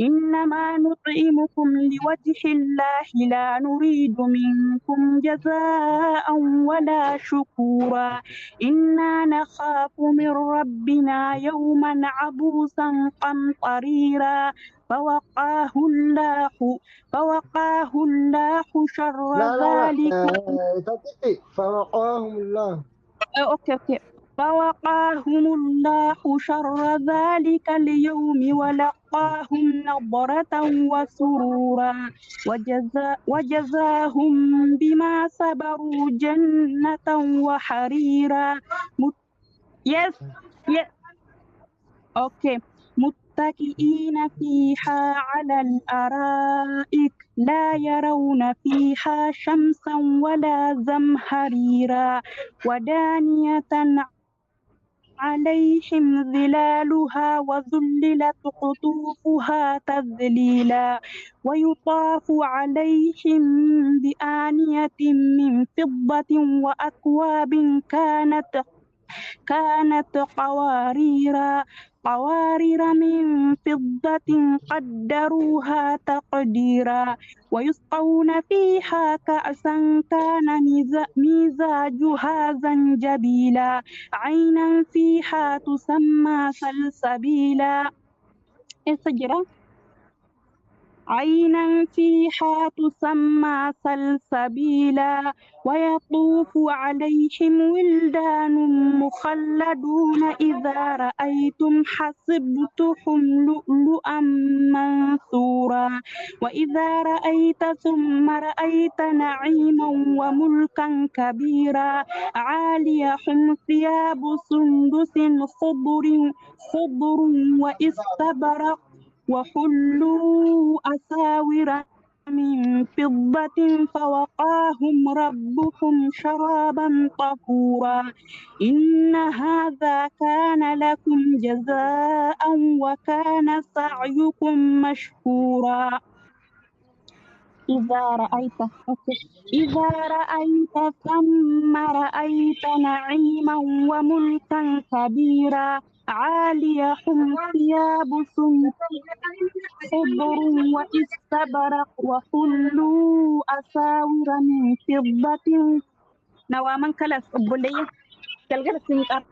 إنما نطعمكم لوجه الله لا نريد منكم جزاء ولا شكورا إنا نخاف من ربنا يوما عبوسا قمطريرا فوقاه الله شر ذلك. فوقاهم الله. أوكي. فوقاهم الله شر ذلك اليوم ولقاهم نضرة وسرورا وجزاهم بما صبروا جنة وحريرا. متكئين فيها على الأرائك لا يرون فيها شمسا ولا زمهريرا ودانية عليهم ظلالها وذللت قطوفها تذليلا ويطاف عليهم بآنية من فضة وأكواب كانت قوارير من فضة قدروها تقديرا ويسقون فيها كأسا كان مزاجها زنجبيلا عينا فيها تسمى سلسبيلا عينا فيها تسمى سلسبيلا ويطوف عليهم ولدان مخلدون إذا رأيتم حسبتهم لؤلؤا منثورا وإذا رأيت ثم رأيت نعيما وملكا كبيرا عاليهم ثياب سندس خضر واستبرق وحلوا أساور من فضة فوقاهم ربهم شرابا طهورا إن هذا كان لكم جزاء وكان سعيكم مشكورا إذا رأيت ثم رأيت نعيما وملكا كبيرا عاليهم ثياب سندس خضر واستبرق وحلوا أساور من فضة نواما كلاس أبولية كالجلس نقار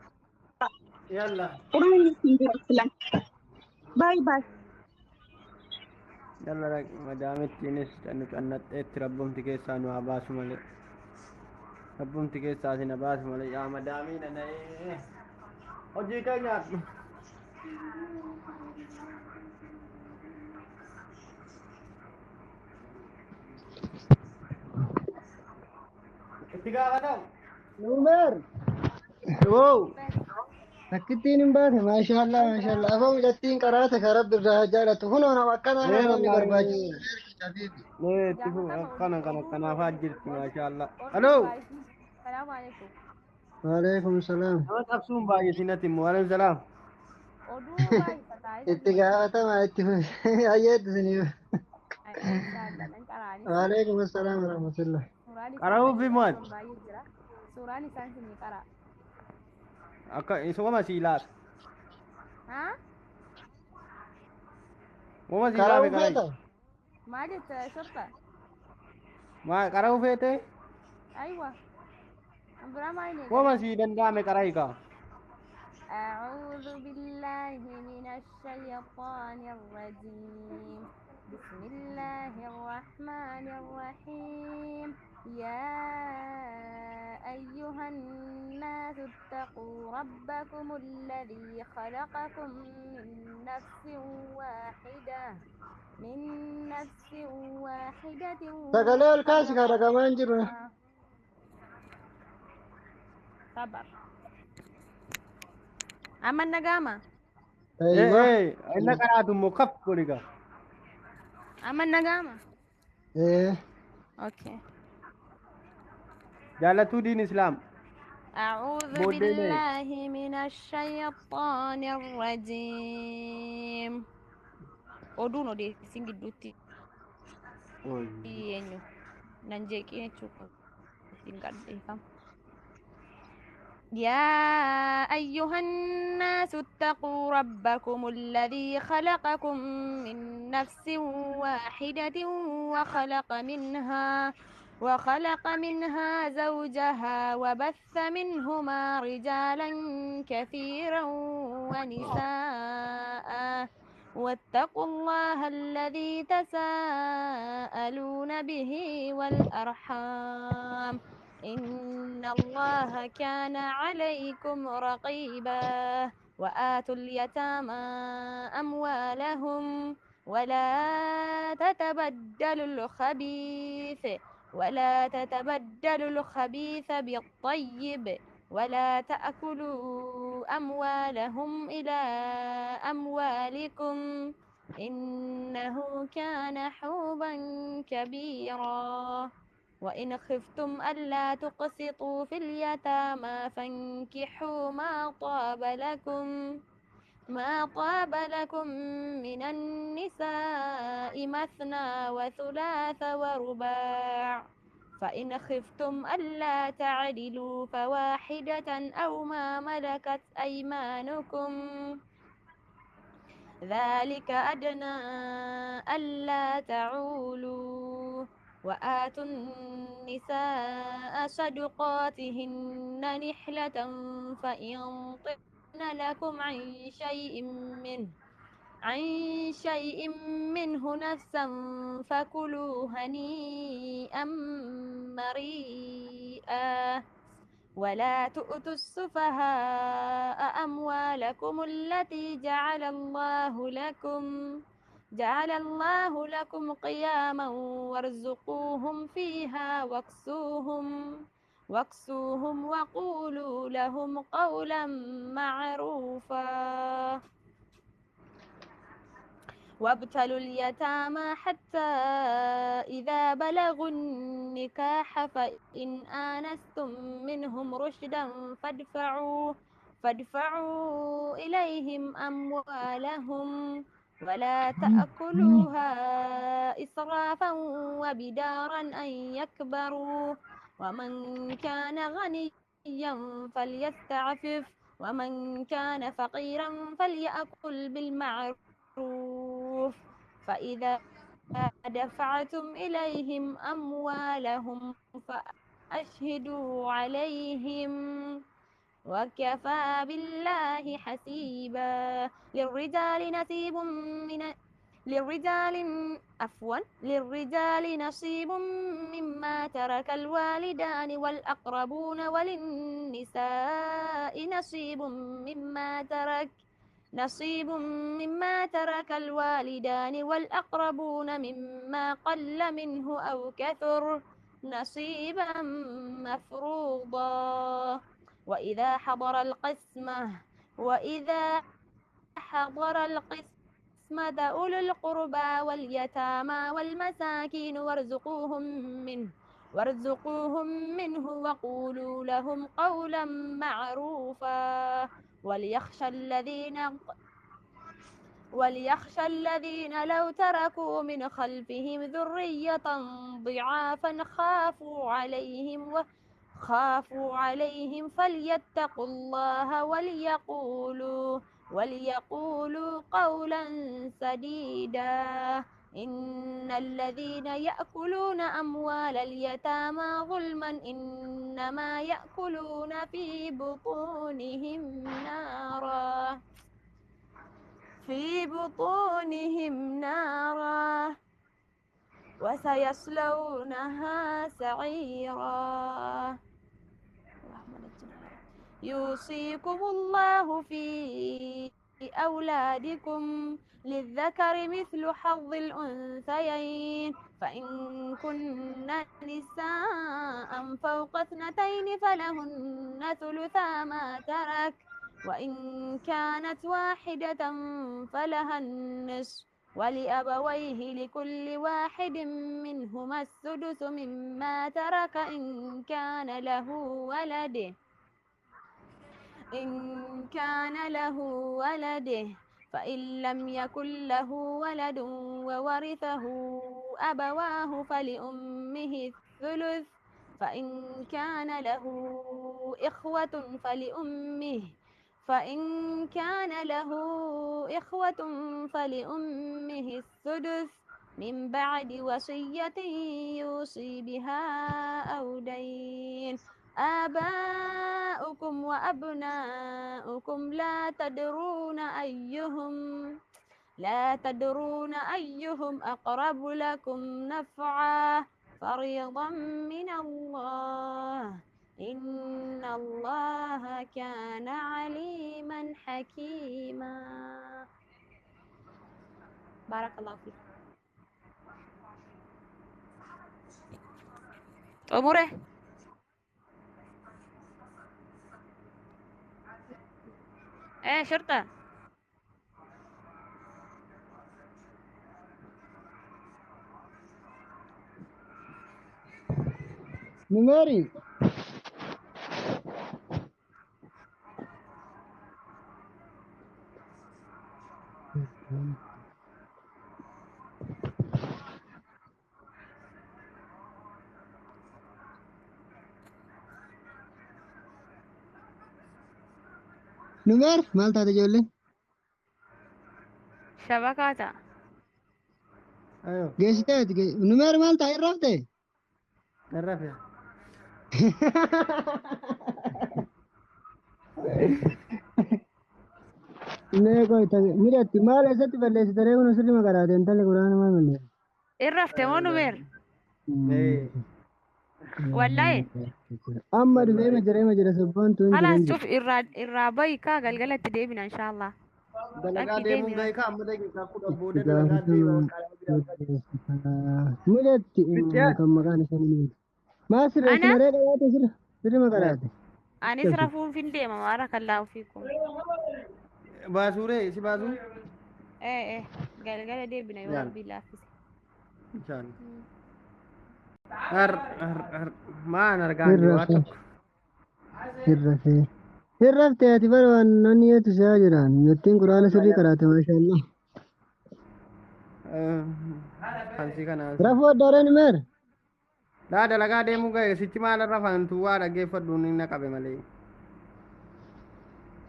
يلا قرآن يسلم باي باي يلا ما دامت تنس أنك أنت ربهم تكيسان وعباس ملك Abbumti keessaa si na baasi malee yaa madaamiin ana hojii kan nyaadhu. Itti gaafatamu. Numer. Wow. Akkittiin hin baate maashaallah maashaallah afaan mucattiin qaraata ka rabbi irraa jaalatu kunoo nama akkana namni barbaachisu. Kanaafaa jirti maashaallah. Haloo. Salaamu alaikum. Waalaikum salaam. Nama qabsuun baay'ee natti immoo waalaikum salaam. Oduu baay'ifataa. Itti gaafatamaa itti ayyeetu siniif. Waalaikum salaam warahmatullah. Qara'uu fi maal? Suuraan isaan sinii qara. Akka isuma siilaat. Haa? Wama siilaat feeta? Maal jetta shorta? Maal qara'uu feete? Aywa. Ambira maayne. Wama sii danda'ame qara'ika. أعوذ بالله من الشيطان الرجيم بسم الله الرحمن الرحيم يا أيها الناس اتقوا ربكم الذي خلقكم من نفس واحدة Sagalee ol kaasi ka dhagamaan jiru. صبر أما النجامة إيه إنك قرأت مكف كلها. أما النجامة إيه. أوكي. جالتو دين إسلام. أعوذ بالله من الشيطان الرجيم. Oduno de singi dutti. Yenyu. Nanjeki cukup. Tinggal deh kam. يا أيها الناس اتقوا ربكم الذي خلقكم من نفس واحدة وخلق منها زوجها وبث منهما رجالا كثيرا ونساء واتقوا الله الذي تساءلون به والأرحام إن الله كان عليكم رقيبا وآتوا اليتامى أموالهم ولا تتبدلوا الخبيث بالطيب ولا تأكلوا أموالهم إلى أموالكم إنه كان حوبا كبيرا وإن خفتم ألا تقسطوا في اليتامى فانكحوا ما طاب لكم من النساء مثنى وثلاث ورباع فإن خفتم ألا تعدلوا فواحدة أو ما ملكت أيمانكم ذلك أدنى ألا تعولوا وآتوا النساء صدقاتهن نحلة فإن طبن لكم عن شيء منه نفسا فكلوا هنيئا مريئا ولا تؤتوا السفهاء أموالكم التي جعل الله لكم قياما وارزقوهم فيها واكسوهم وقولوا لهم قولا معروفا وابتلوا اليتامى حتى إذا بلغوا النكاح فإن آنستم منهم رشدا فادفعوا إليهم أموالهم ولا تأكلوها إسرافا وبدارا أن يكبروا ومن كان غنيا فليستعفف ومن كان فقيرا فليأكل بالمعروف فإذا دفعتم إليهم أموالهم فأشهدوا عليهم وكفى بالله حسيبا للرجال للرجال نصيب مما ترك الوالدان والأقربون وللنساء نصيب مما ترك الوالدان والأقربون مما قل منه أو كثر نصيبا مفروضا وإذا حضر القسمة أولو القربى واليتامى والمساكين وارزقوهم منه وقولوا لهم قولا معروفا وليخشى الذين لو تركوا من خلفهم ذرية ضعافا خافوا عليهم فليتقوا الله وليقولوا قولا سديدا إن الذين يأكلون أموال اليتامى ظلما إنما يأكلون في بطونهم نارا وسيصلونها سعيرا يوصيكم الله في أولادكم للذكر مثل حظ الأنثيين فإن كن نساء فوق 2 فلهن ثلثا ما ترك وإن كانت واحدة فلها النصف ولأبويه لكل واحد منهما السدس مما ترك إن كان له ولد فإن لم يكن له ولد وورثه أبواه فلأمه الثلث فإن كان له إخوة فلأمه السدس من بعد وصية يوصي بها أو دين آباؤكم وأبناؤكم لا تدرون أيهم أقرب لكم نفعا فريضا من الله إن الله كان عليما حكيما بارك الله فيك أموره ايه شرطة نميري نمير مال تاتا جولي شبكاتا ايوه جيشتات نمير مال تاتا الرفتي الرفع نيكو مريتي مال اسات بلس تريغو نسلي مقراتي انت اللي قرآن ما مني الرفت مو نمير والله أما دفعي مجرى سبحان تون خلاص شوف الرابي كا قلقلت ديبنا إن شاء الله دلقا ديمو غايكا أما دقيقا كود أبودا دلقا مريتي كم مكان سنين ما سر أنا مريتي واتي سر مقراتي أنا سرفون في ديما بارك الله فيكم باسوري سي باسو إيه قلقلت ديبنا يا ربي لا فيس إن شاء الله ما نرجعني واتك hirrafte ati bara wannan ya tusa jiran yattin qur'ana sirri karatu masha Allah fansi kana rafu doren mer da dalaga deemu gaye sitti maala rafantu waa dhaggeeffadhu inni na qabe malee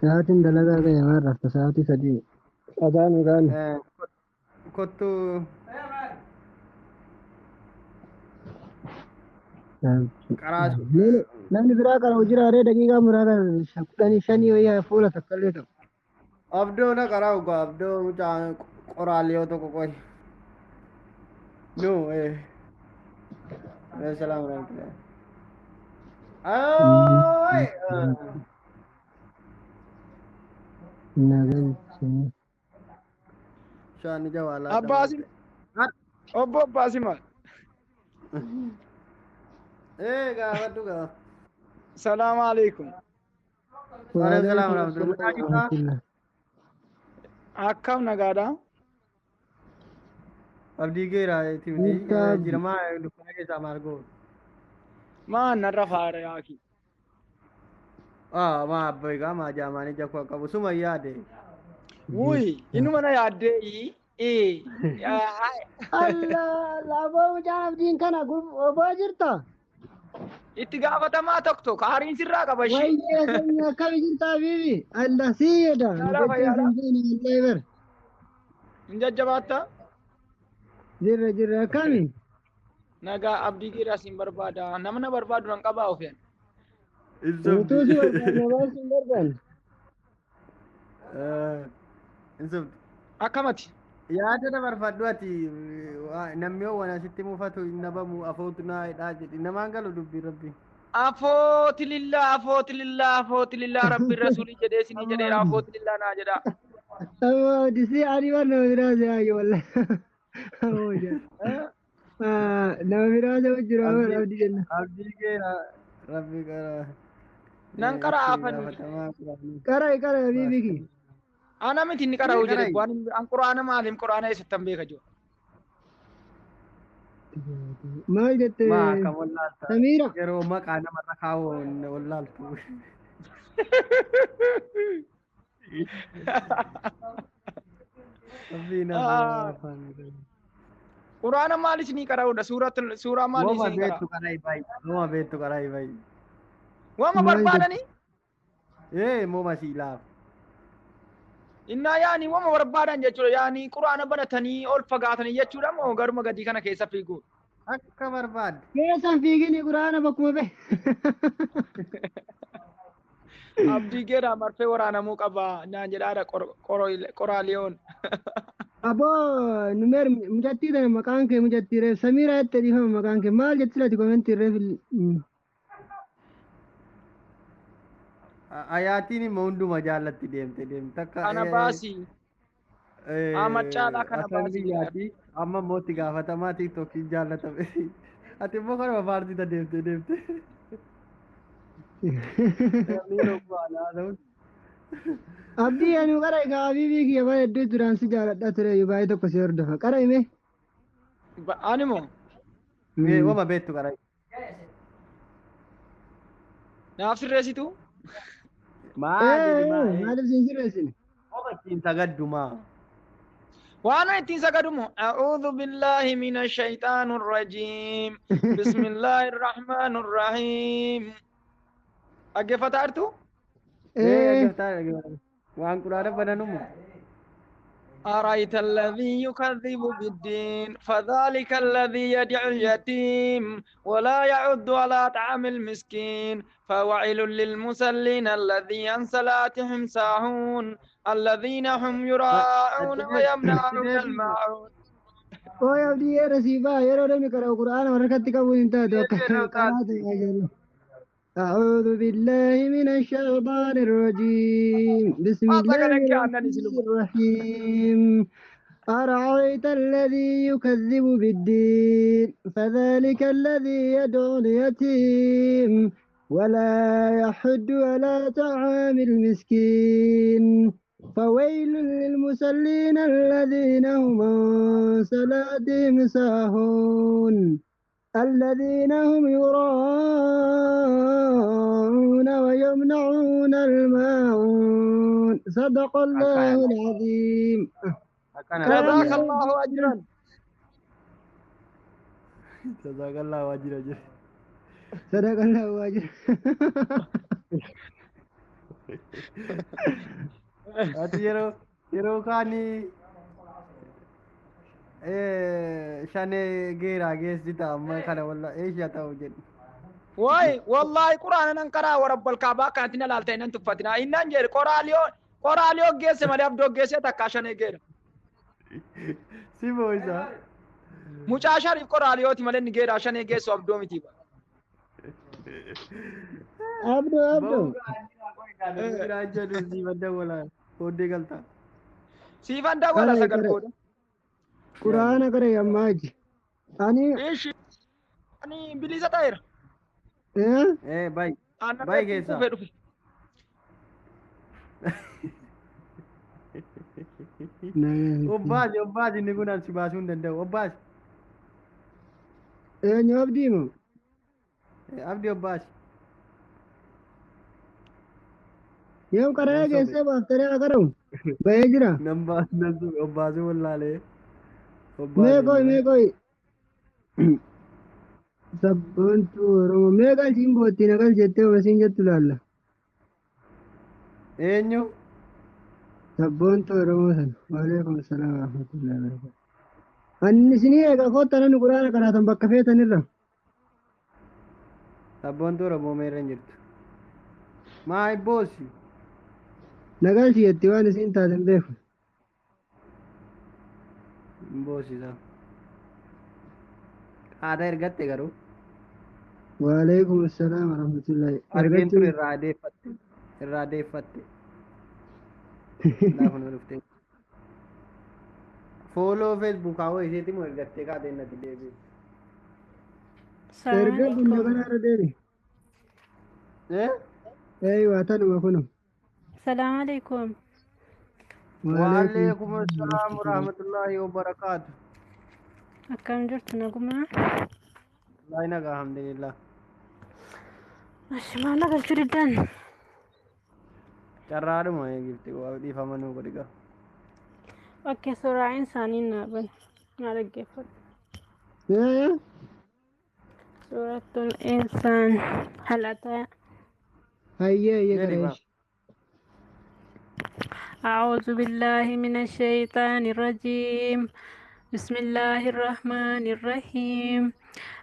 sa'aatiin dalagaa gaye maal rafta sa'aatii sadii adaan ugaan kottu namni biraa qara jiraaree daqiiqaa muraasa kudhanii shanii wayyaa fuula takkallee ta'u. Abdoo na qaraa ugaa abdoo qoraaliyoo tokko qoy. No, Assalamu alaikum. Ay! Shani jawala. Abbasi. Obbo Abbasi mal. Gaafadhu gaa. Salaamu alaikum. Waalaikumsalam warahmatullah. Akkam nagaadha? Abdii geeraa timti jirmaa dukkana keessaa maal gootu? Maan narra faara yaaki. Maa abbaa egaa maa jaamaanii jakku qabu suma yaade. Wuy inuma na yaaddee Allah laafoo mucaan abdiin kana oboo jirta? Itti gaafatamaa tokko tokko haariin sirraa qaba ishee. Wayyee sanya akkami jirtaa biibi? Allah sii jedha. Hin jajjabaatta? Jirra akkami? Nagaa abdii geeraa siin barbaada. Namna barbaadu nan qabaa ofeen. Utuu si barbaada siin barbaanne. Akkamati? Yaada dabarfadhu ati namni yoo waan asitti mufatu hin nabamu afootu naa hidhaa jedhi namaan galu dubbii rabbi. Afooti lillaa rabbi rasuulii jedhee sinii jedheera afooti lillaa naa jedha. Disii ani waan nama biraa se'aayyoo wallahi. Nama biraa se'u jiru amma abdii jenna. Abdii geera rabbi qara. Nan qara afan. Qara biibiki. Ana miti inni qara hojii waan an quraana maalim quraana eessattan beeka jiru. Maal jette? Maa kam wallaalta? Samiira. Yeroo maqaa namarra kaawwoon wallaaltu. Quraana maalis ni qaraudha suuraa maalis ni qara. Mooma beektu qaraa bayi. Wama barbaadanii? Mooma siilaaf. Innaa yaani wama barbaadan jechuudha yaani quraana baratanii ol fagaatanii jechuudha moo garuma gadii kana keessa fiiguu? Akka barbaadde. Keessan fiigini quraana bakkuma be. Abdii geeraa marfee waraanamuu qaba naan jedhaadha qoraaliyoon. Aboo numeer mucattii tana maqaan kee mucattii reef Samiira jettee dhiifama maqaan kee maal jetti lati komentii reef. Ayaatiin immoo hunduma jaallatti deemte. Kana baasii. Amaccaadhaa kana baasii. Amma immoo itti gaafatamaa tiktookiin jaallatame. Ati immoo kanuma faarsita deemte. Abdii anu qara egaa abiibii kiyya baay'ee hedduu duraan si jaalladhaa ture baay'ee tokko si hordofa qara hime. Ani moo? Wama beektu qara. Naaf sirreessitu? Maaliif siin sirreessine? Wama ittiin sagaddumaa. وانا اتين سقدمو اعوذ بالله من الشيطان الرجيم بسم الله الرحمن الرحيم اجفت ارتو وان قران بدنمو أرأيت الذي يكذب بالدين فذلك الذي يدعو اليتيم ولا يعد على طعام المسكين فويل للمصلين الذين عن صلاتهم ساهون الذين هم يراءون ويمنعون الماعون. يا ابني يا رسيبا يا رب نقرأ القرآن وركتك أبو انت أعوذ بالله من الشيطان الرجيم بسم الله الرحمن الرحيم أرأيت الذي يكذب بالدين فذلك الذي يدعو اليتيم ولا يحد على طعام المسكين فويل للمصلين الذين هم عن صلاتهم ساهون الذين هم يراءون ويمنعون الماعون صدق الله العظيم. جزاك الله أجرا. جزاك الله أجرا. صدق الله أجرا. Ati yeroo kaani shanee geeraa geessita amma kana walla eeshaa ta'u jedhu. Waay wallahi quraana nan karaa warabbal kaabaa kanatti na laaltee nan tuffatina innan jedhe qoraaliyoo geesse malee abdoo geesse takkaa shanee geera. Si boosa. Mucaa shariif qoraaliyooti malee ni geedhaa shan eegeessu abdoo miti. Abdoo. Biraan jedhu siifan dawwalaa. Booddee galtaa. Siifan dawwala sagal booda. Quraana kare ammaaji. Ishi. Ani bilisa ta'eera. Bayi. Bayi keessa. Obbaasi inni kun ansi baasuu hin danda'u. Obbaasi. Eenyu abdii moo? Abdii obbaasi. Yoo qaree keessee baaftee akaramu bahee jira. Obbaasuu wallaalee. Meeqoy. Sabboontu Oromoo meeqa isiin boottiin akkas jettee obasiin jettu laalla. Eenyu? Sabboontu Oromoo sana. Waalaikum salaam wa rahmatullahi wa barakatuh. Anni isinii eega kootta namni quraana qaraatan bakka feetanirra. Sabboontu Oromoo meerra hin jirtu. Maa boosi? Nagaan siyyatti waan isiin taaten beeku. Boosisaa. Aadaa ergatte garuu. Waalaikum salaam wa rahmatullahi. Argeen ture irraa deeffatte. Laafuma dhuftee. Fooloo Facebook hawa isheetti moo ergattee kaatee natti deebi'e. Erga buna kanaarra deebi. Waa tanuma kunum. Salaam alaikum. Waalaikum assalaam warahmatullahi wabarakatuh. Akkam jirtu nagumaa? Wallahi nagaa alhamdulillah. Maal nagalchuu diddaan? Carraadhuma eegifti waa dhiifama nuu godhi gaa. Okkee suuraayin isaanii naaban maa dhaggeeffatu. Suuratul insaan halataa. Hayyee gareesh. أعوذ بالله من الشيطان الرجيم بسم الله الرحمن الرحيم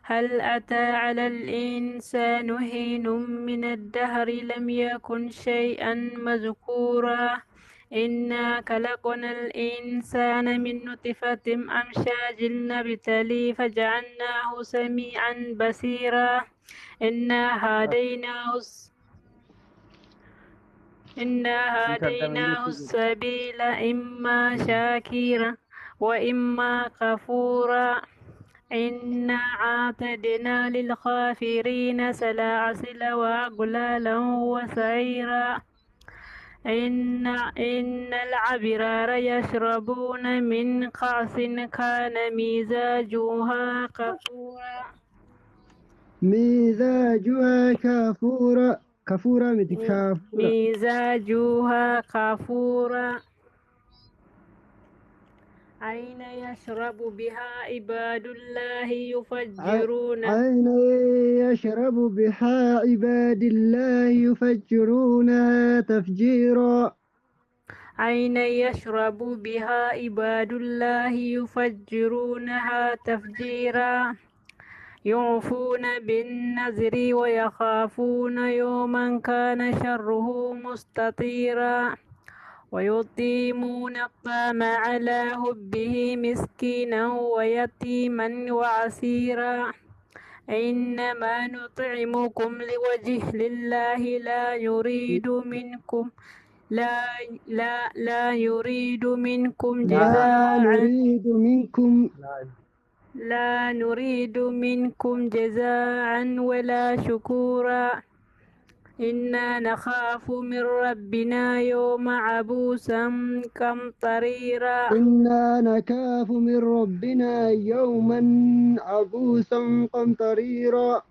هل أتى على الإنسان حين من الدهر لم يكن شيئا مذكورا إنا خلقنا الإنسان من نطفة أمشاج نبتليه فجعلناه سميعا بصيرا إنا هديناه السبيل إما شاكرا وإما كفورا إنا أعتدنا للكافرين سلاسل وأغلالا وسعيرا إن الأبرار يشربون من كأس كان مزاجها كفورا كفورا متكافورا مزاجها كفورا أين يشرب بها عباد الله يفجرون أين يشرب بها عباد الله يفجرونها تفجيرا أين يشرب بها عباد الله يفجرونها تفجيرا يوفون بالنذر ويخافون يوما كان شره مستطيرا ويطعمون الطعام على حبه مسكينا ويتيما وعسيرا إنما نطعمكم لوجه الله لا يريد منكم جزاء ولا شكورا إنا نخاف من ربنا يوم عبوسا قمطريرا إنا نخاف من ربنا يوما عبوسا قمطريرا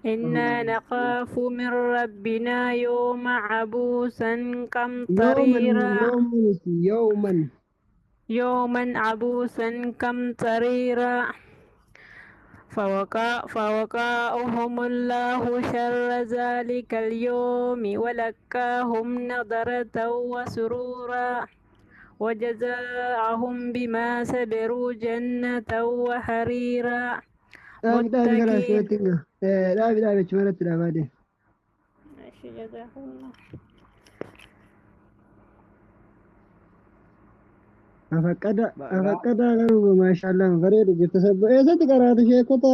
إنا نخاف من ربنا يوم عبوسا قمطريرا يوما عبوسا قمطريرا فوقاهم الله شر ذلك اليوم ولقاهم نضرة وسرورا وجزاهم بما صبروا جنة وحريرا Afaqqada garuu maashaallah bareedu jirtu sabba eessatti qaraate sheekota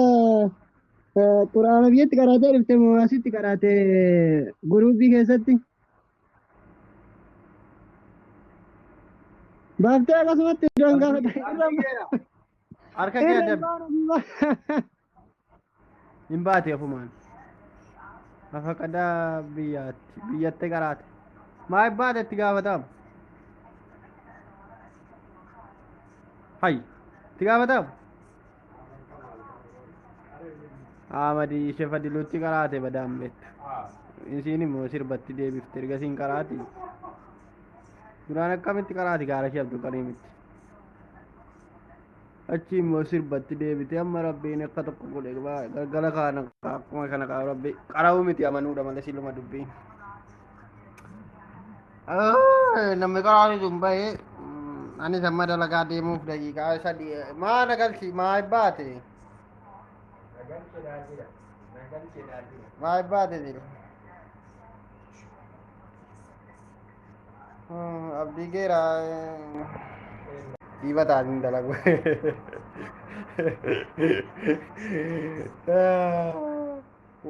quraana biyyatti qaraatee dhufte moo asitti qaraate guruubii keessatti baaftee akkasumatti iddoon gaafata harka kee adda hin baate ofumaan afaqqada biyyatti qaraate maa baate itti gaafatama hay itti gaafatama Amadi shefa dilutti qaraate badaan beekta isiin immoo sirbatti deebifte ergasiin qaraati duraan akkamitti qaraati gaara ishee Abdul Kariimitti achi immoo sirbatti deebite amma rabbiin akka tokko godhe galgala kana akkuma kana qaba rabbi qara'uu miti amanuudha malee siluma dubbiin namni qaraati sun bahee anis amma dalagaa deemuuf daqiiqaa sadii maa nagalchi maa baate maa baate jiru abdii geera dibataatiin dalagu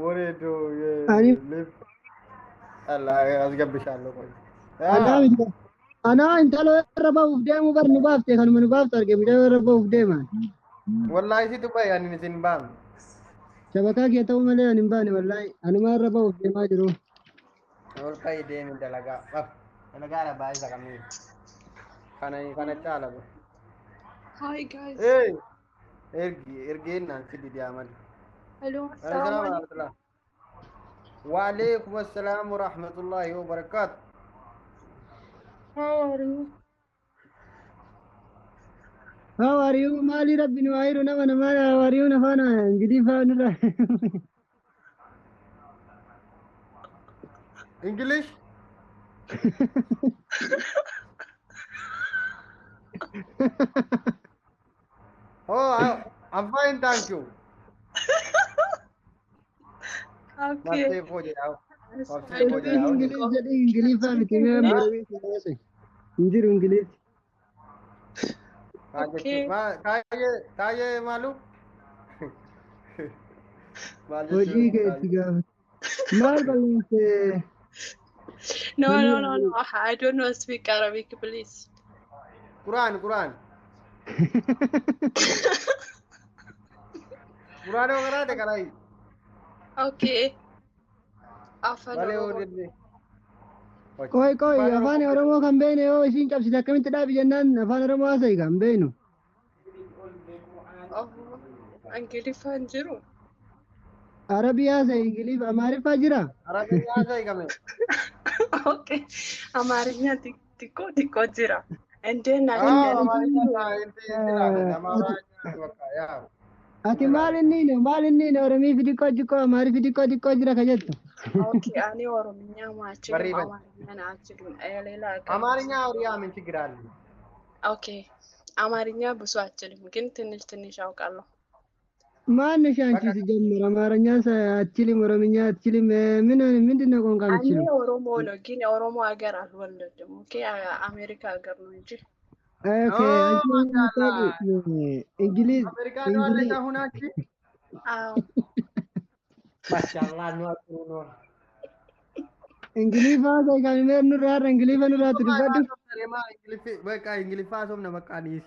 wareedo as gabbishaallo qoy Ana intalo irra bahuuf deemu bar nu baafte kanuma nu baaftu arge midhaa irra bahuuf deeman. Wallahi situ bahe ani isin baam. Shabakaa kee ta'uu malee ani hin baane wallahi anuma irra bahuuf deemaa jiru. Ol ka'i deemi dalagaa. Dalagaa dha baay'isa kamii. Kana caala bo. Hi guys. Hey. Ergeen naan sidi diamal. Hello. Assalamu alaikum. Wa alaikum assalam wa rahmatullahi wa barakatuh. How are you? How are you? Mali Rabbi nu airu nama nama how are you nafana ngidi faanura. English? Oh, I'm fine, thank you. Okay. English faanu kime marawi sinase. Injiru English. Okay. Kaya malu? Hoji ke tiga. Mal balance. No. I don't know speak Arabic, please. Quran. Quran वगैरह देखा नहीं Okay. Koi afaan Oromoo kan beene yoo isiin cabsite akkamitti dhaabi jennaan afaan Oromoo haasa'e kan beenu. Ingiliffaan jiru. Arabii haasa'e Ingiliff Amaariffaa jira. Arabii haasa'e kame. Okay. Amaarinya xiqqoo jira. And then Ati maal inni Oromii fi xiqqoo Amaarii fi xiqqoo jira ka jettu. Okay, ani Oromiyaa maachi Amaariyaa naachilu. Amaariyaa Oromiyaa min ችግር አለ? Okay. አማርኛ ብዙ አችልም ግን ትንሽ አውቃለሁ። ማንሽ አንቺ ሲጀምር አማርኛ አችልም ኦሮምኛ አችልም ምንድነው ቋንቋ የምትችለው? እኔ ኦሮሞ ነው ግን ኦሮሞ ሀገር አልወለድም። ኦኬ አሜሪካ ሀገር ነው እንጂ። ኦኬ እንግሊዝ አሜሪካ ነው አለች አሁን አንቺ? አዎ ማሻአላህ ነው ጥሩ ነው። እንግሊዝ ባዛ ጋር ኑራር እንግሊዝ ኑራት ድጋዱ በቃ እንግሊዝ ፋሶም ነው በቃ ዲስ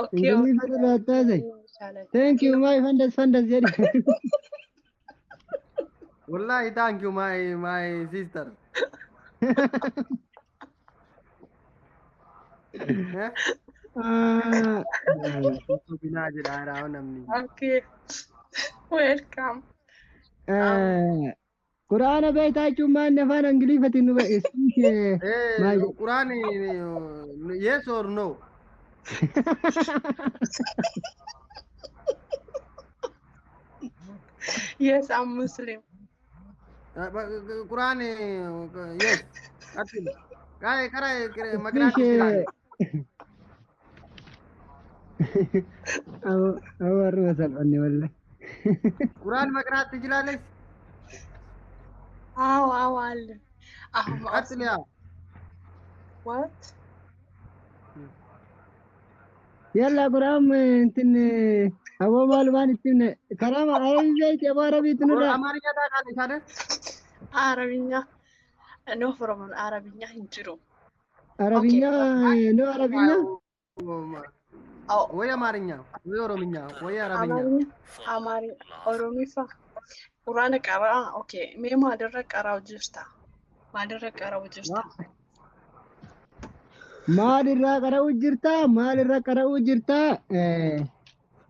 ኦኬ እንግሊዝ ኑራት ታዘይ Thank you, my fandas yeri. Wallahi, thank you, my sister. Okay. Welcome. Qur'aana beektaachuu maan afaan Ingilifatiin nu beeksise. Qur'aan yes or no? Yes, I'm Muslim. Quran yes. Kare magrati jilale. Awaru salani wallahi. Quran magrati jilale. Awal. Atliya. What? يلا قرام انتن ابو مالوان انتن كلام عربي بيت ابو عربي تنرى አማርኛ ታውቃለች አይደል? አረብኛ no from አረብኛ እንጅሩ عربية نو عربية ወይ አማርኛ ወይ ኦሮምኛ ወይ አረብኛ አማርኛ ኦሮሚፋ ቁርአን ቀራ ኦኬ ሜ ማደረ ቀራው ጅስታ ማደረ ቀራው ጅስታ maalirraa qara'u jirta maalirraa qara'u jirta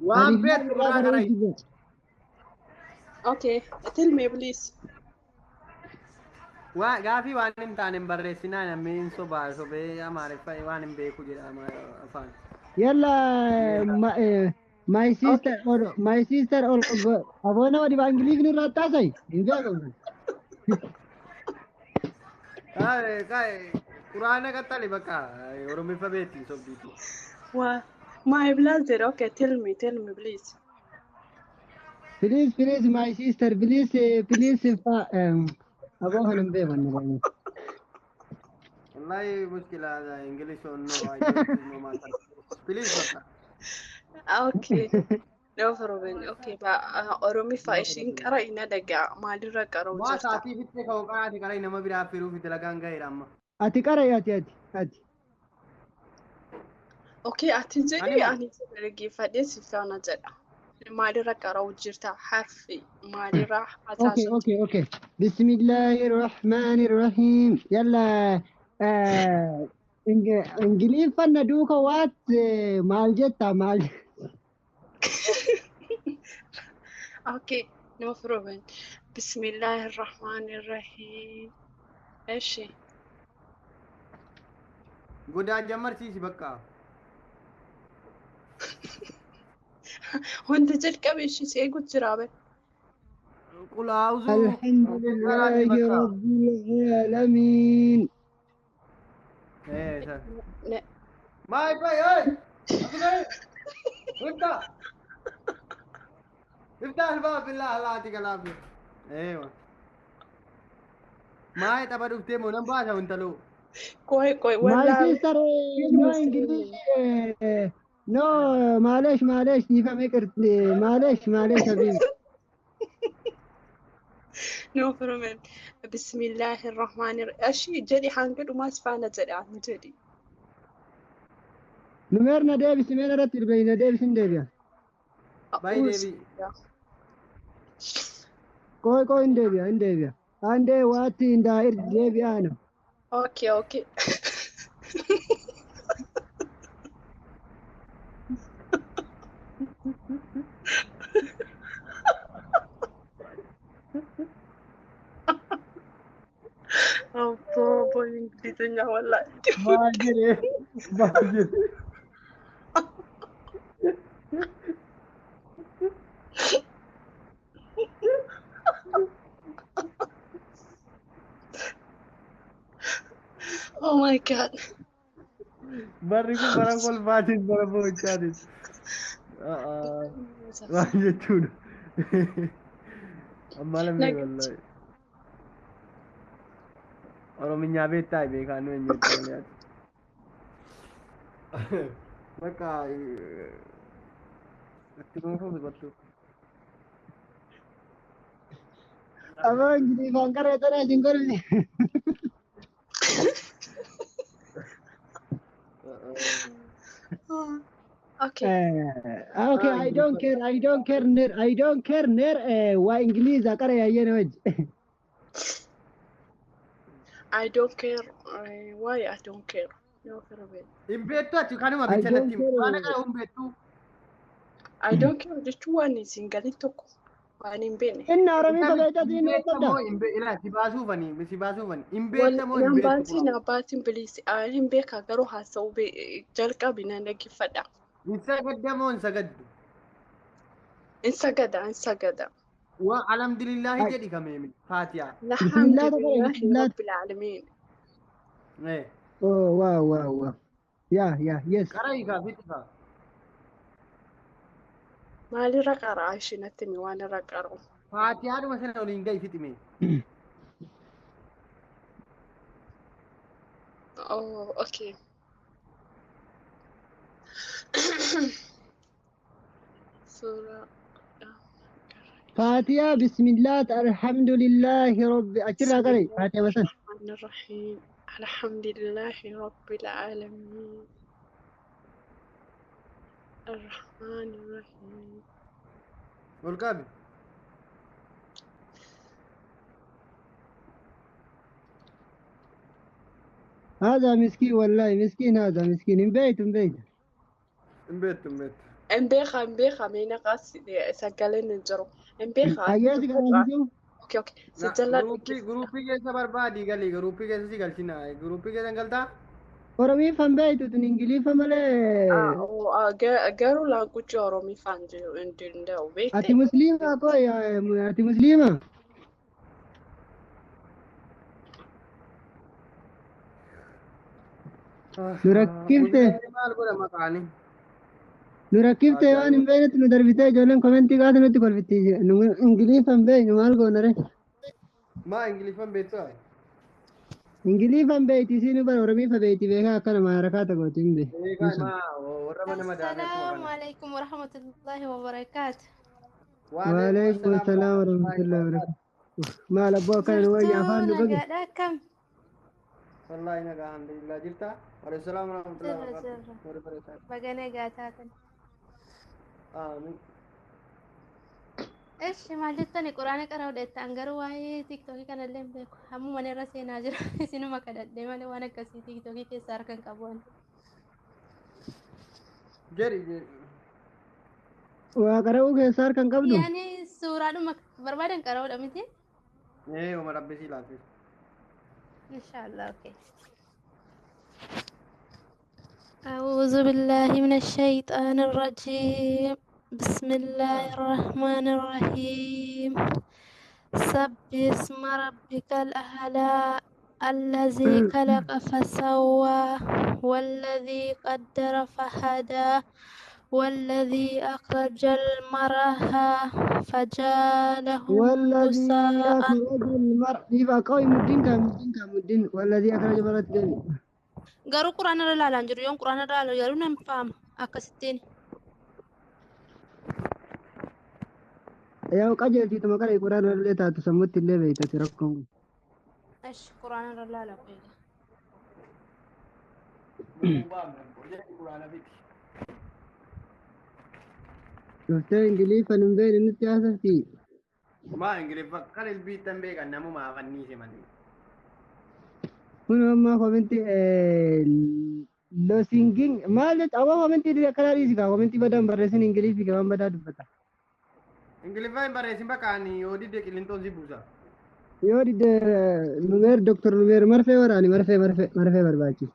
waan beet irraa qarai okay tell me please waa gaafii waan hin taane barreessinaa namni hin sobaa sobee amaariffa waan hin beeku jedha afaan yalla my sister aboona wadi baangiliif ni rattaasay hin beekamu kai Qur'aana qaxxali bakka Oromiffa beetti sobdiiti. My brother, okay, tell me please. Please, my sister, please, aboo kanan beekan nirani. Wallahi mushkila ada English on no I don't know matter. Please bakka. Okay. No problem. Okay, ba Oromiffa ishin qara ina daga maalirra qara'u jirta. Waa saatii bittee ka'u qaraati qara nama biraa firuuf dalagaan gaheera amma. ati qara'e ati okay ati jedhi ani dhaggeeffadhee si faana jedha maalirra qara'u jirta harfi maalirra hataasu okay bismillahir rahmanir rahim yalla ingilifanna duuka waat maal jetta maal okay no problem bismillahir rahmanir rahim ايش godaan jammarsiisi bakka wanta jalqabe ishii seegut jiraabe qul a'udhu alhamdulillahi rabbil alamin my boy hey افتح الباب بالله الله يعطيك العافيه ايوه ما تبى تفتح من باشا وانت لو كوي my sister no English no معلش نفهم كرت معلش حبيبي no problem بسم الله الرحمن الرحيم اشي جدي حنقد وما سفانا جدي عن جدي نمرنا ديبي سمينا رتل بينا ديبي سن ديبي باي ديبي كوي ان ديبي ande wati ndair debi ana okay boy inglesnya wallahi bagir oh my god bariku barang kol batin barang bocatis waan jechuudha ammalam wallahi Oromiyyaa beektaa beekaan nu hin jettu bakka itti gonfoo biqiltu abang gini bangkar itu nih jengkol ini okay I don't care ner wa English akare ya yene waj I don't care why I don't care no problem imbetu ati kanuma bichanati ana kana umbetu I don't care jechuun singali tokko waan hin beekne inna Oromoo taphaytati inni qodda ila sibaasufani imbeetamoo imbeetu nabaatiin biliisi hin beeka garuu haasa'u jalqabi nan dhaggeeffadha insagaddamoo insagada alhamdulillahi jedhi kameemi faatiha alhamdulillahi rabbil alamin oh wow yeah yes qara'ika fitika maalirra qaraa ishinatti mi waan irra qara'u faatihaadhuma sana waliin gahi fixime oh okay سورة فاتحة بسم الله الحمد لله رب أشرا بسم قري الله فاتحة مثلا الرحمن الرحيم الحمد لله رب العالمين الرحمن الرحيم والقابل هذا مسكين والله مسكين هذا مسكين من بيت من بيت امبيت امبيخا مين قاس سجلين الجرو امبيخا أياتك أنا اوكي لا سجلت ग्रुपी कैसा बर्बादी गली ग्रुपी कैसे सी गलती ना है ग्रुपी कैसे गलता ورمي فم بيت تنجلي فمله قالوا لا كنت رومي فانجي اندي أتي وبيتي مسلمة كوي أتي مسلمة نركبت माल को मकानी نركبت يعني من بينت ندربتي جولن كومنتي قاعد ندخل في التيجي إنجليز فم بيت نمال قونره ما انجليزي فهم بيتو है إنجليز فم بيت يسينو بر ورمي فبيتي بيها كنا ما ركعت قوتين به ठीक है माँ और रमन में डाले السلام عليكم ورحمة الله وبركاته. وعليكم السلام ورحمة الله وبركاته ما لبوا كان وين عفان جرتونا بقى قاعدة كم؟ والله إنك الحمد لله جبتها عليه السلام ورحمة الله سر وبركاته بقنا قاعدة. آمين إيش ما جتني قرآن كنا وديت أنجرو واي تيك توكي كنا لين بيكو همو من راسي ناجر سينو ما كده دايما لو أنا كسي تيك توكي كسر كان كابون. جري وقرأوا كسار كان قبضوا يعني سورة ما بربادن كراو دمتي إيه وما ربي سيلاتي إن شاء الله أوكي. أعوذ بالله من الشيطان الرجيم. بسم الله الرحمن الرحيم. سبح اسم ربك الأعلى الذي خلق فسوى والذي قدر فهدى والذي أخرج المرعى فجعله والذي غثاء. أخرج المرء يبقى قوي مدين والذي أخرج المرء جميع Garuu quraana irra ilaalaan jiru yoon quraana irra ilaalu garuu nan fahama akkasittiin. يا قجل في تمكن القرآن اللي تسمت اللي بيت تركم Ash quraana irra ilaalaa qoyga. شفت إنجليز فنم بين النتياسة في ما انجليزي فكر البيت تنبيك انه ما غني سمني هنا ما كومنتي لو سينجينج ما لت أبغى كومنتي دي كلاريسي كومنتي بدم برسين إنجليزي كمان بدأ دبتا انجليزي فاين بريسين بكاني يودي ديك لينتون زيبوزا يوري ده نمير دكتور نمير مرفي وراني مرفي برباكي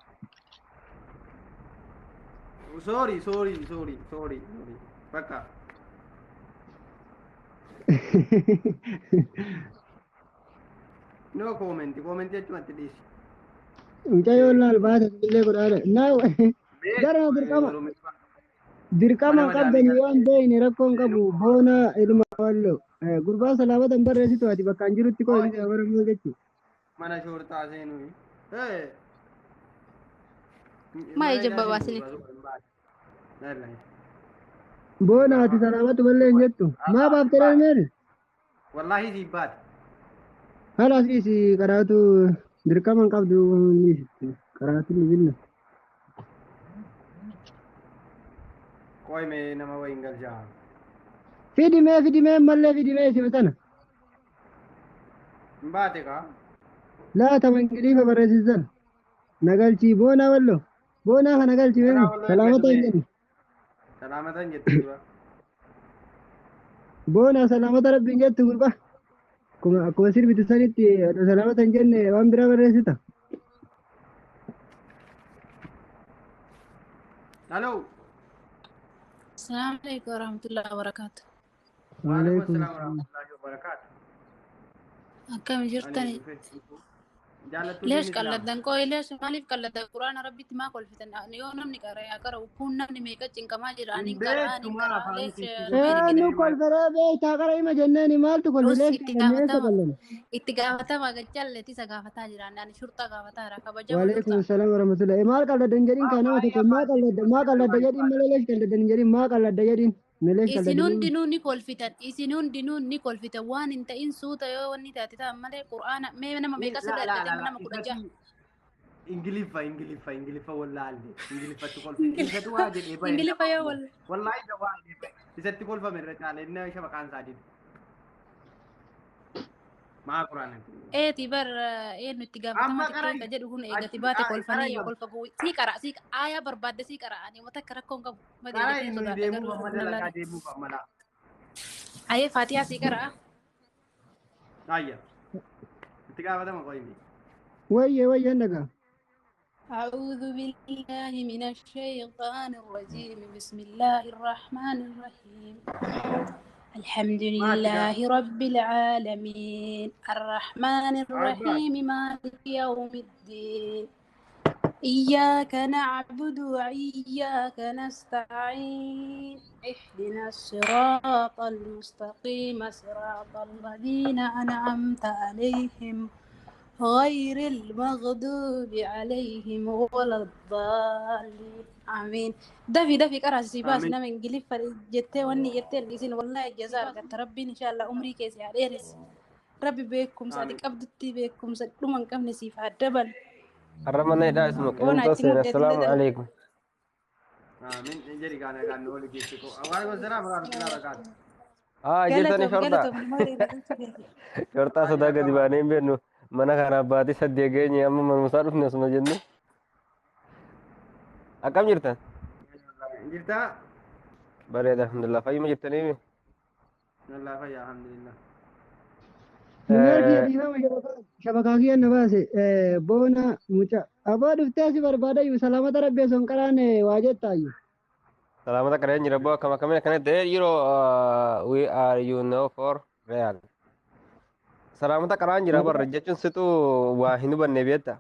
سوري بكا no comment achuun atti dhiisi. Mucayyoo laalbaata illee godhaadha. Naa gara dirqama qabdan waan beeyne rakkoon qabu boona ilma walloo gurbaa salaamatan barreessitu ati bakka hin jirutti koo inni baramoo jechuudha. Mana shoortaa seenuu. Maal jabba baasni? Boona ati salaamatu mallee hin jettu. Maa baaftee dhalmeeri? Wallaahi siibbaati. Haala asiis karaatu dirqama hin qabdu karaatu ni billa. Qoy mee nama wayin galchaa. Fidimee mallee fidimee si bitana. Hin baate kaa? Laata mangiliifa barreessisan. Nagalchii boonaa walloo. Boonaa kana galchi mee salaamata hin jennu. Salaamata hin jettu dura. Boonaa salaamata rabbiin jettu gurbaa. Akkuma sirbitu sanitti salaamata hin jenne waan biraa barreessita. Halo. السلام عليكم ورحمة الله وبركاته. وعليكم السلام ورحمة الله وبركاته. كم جرتني؟ Jaalattuu ليش diin islaama. قلدن كوي ليش مالي قلد القرآن ربي ما قل فتن يوم نمني قرأ يا قرأ وكون نمني ميكا جنك ما جراني Hin قرأ beektu maa قرأ afaan ليش keetti نميري gootee كده nu kolfere beektaa qara ima jenneeni maaltu kolfi بص lees qallanne eessa qallanne اتقافتا ما قجل تيسا قافتا جراني أنا شرطة قافتا ركا بجا وعليكم ملوتا السلام ورحمة الله maal qalladdan jedhin kaa nama tokko maa qalladda jedhin malee lees qalladdan hin jedhin maa qalladda jedhin lees qalladdan isinuun dinuun ni kolfitan isinuun dinuun ni kolfitan waan hin ta'in suuta yoo wanni taate ta'an malee qur'aana mee nama meeqa sirra argate nama kudha ja'a ingiliffa wallaalle ingiliffatti kolfi isatti waa jedhee bahe ingiliffa yoo wal wallaahi isa waa jedhee bahe isatti kolfame irra caale inni isa maqaan isaa jedhe maa quraana eeti bar eenyu itti gaafatama xiqqeessa jedhu kun eegati baate kolfanii yoo kolfa guu sii qara sii aayaa barbaadde sii qara ani wata akka rakkoon qabu madeelatee sodaadha garuu ayee faatiyaa sii qara ayya itti gaafatama qoyni wayye naga أعوذ بالله من الشيطان الرجيم بسم الله الرحمن الرحيم الحمد لله رب العالمين الرحمن الرحيم مالك يوم الدين إياك نعبد وإياك نستعين اهدنا الصراط المستقيم صراط الذين أنعمت عليهم غير المغضوب عليهم ولا الضالين آمين دفي كراسي باس نام انجليف جتة وني جتة لسين والله جزاء قد ربي إن شاء الله عمري كيسي عليرس ربي بيكم صادق أبدتي بيكم صادق من كم نسيف هالدبل الرمانة ده اسمك السلام عليكم آمين نجري كان نقول كيسكو وعليكم السلام ورحمة الله وبركاته جتني شرطة صدقة ديوانين بينو mana kana baati saddeegeenyi amma manuusaa dhufne asuma jennu akkam jirtan jirtaa bareeda alhamdulillah fayyuma jirtanii wallah fayya alhamdulillah shabakaa kiyya na baase boona muca abaa dhuftee asi barbaadayyuu salaamata rabbee son qaraane waa jettaayyuu salaamata qareen jira boo akkam akkamina kana ta'e yeroo we are you know for real salaamata qaraan jira barra jechuun situ waa hin hubanne beekta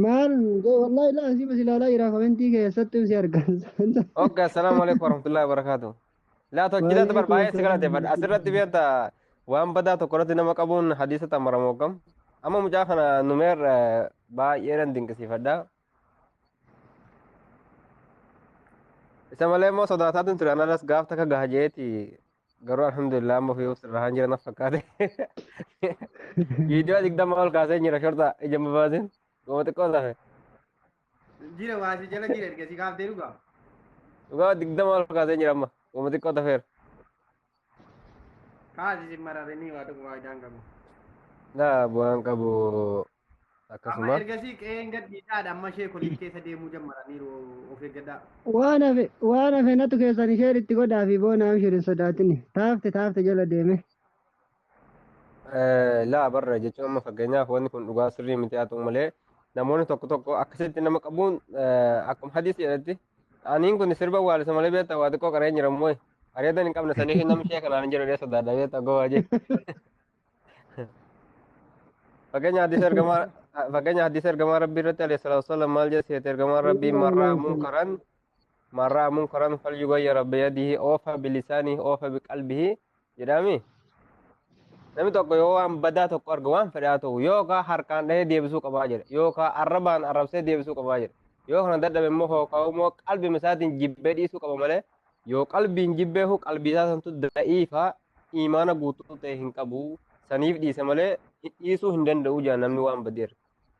maal wallahi la asii bas ilaalaa jira komentii keessatti si argan okay assalaamu alaikum warahmatullahi wabarakatuh laa tokkidatti barbaayee si galate bad asirratti beekta waan badaa tokko irratti nama qabuun hadiisa tamaramoo kam amma mucaa kana numeer baay'ee nan dinqisiifadha isa malee immoo sodaataatu ture analas gaaf takka gaha jeeti garuu alhamdulillah amma fi usirrahan jira na fakkaate viidiyoo digdama ol kaasee jira shorta ija mabaasin goma xiqqoo tafe jira waasi jala jira ergasii kaaftee dhugaa digdama ol kaasee jira amma goma xiqqoo tafeera kaasi si mararinii waa tokko waa jaan qabu laa bu'aan qabu akkasuma amma ergasii qe'een gadhiidhaadha amma ishee kolii keessa deemuu jammaraniiru of eeggadhaa waan hafe natu keessan isheen itti godhaa fi boona amshirin sodaatini taafte jala deeme laa barra jechuun amma fakkeenyaaf wanni kun dhugaa sirrii miti haa ta'u malee namoonni tokko akkasitti nama qabuun akkuma hadiis jedhatti aniin kun sirba waalisa malee beekta waa xiqqoo qareen jira immoo areedan hin qabne sanii namni ishee kanaan jira dee sodaadha beekta gowaa jee fakkeenya hadiisa ergamaa rabbii irratti alayhi salaatu wasallam maal jedhe ergamaa rabbii marraa munkaran falyughayyir biyadihi oofa bilisaanihi oofa biqalbihi jedhami namni tokko yoo waan badaa tokko arga waan fedhaa ta'u yookaan harkaan dhahee deebisuu qabaa jedha yookaan arrabaan arrabsee deebisuu qabaa jedha yoo kana dadhabe immoo hookaa immoo qalbii isaatiin jibbee dhiisuu qaba malee yoo qalbiin jibbeehu qalbii isaa santu da'iifaa imaana guutuu ta'e hin qabu saniif dhiise malee dhiisuu hin danda'u jaa namni waan badeera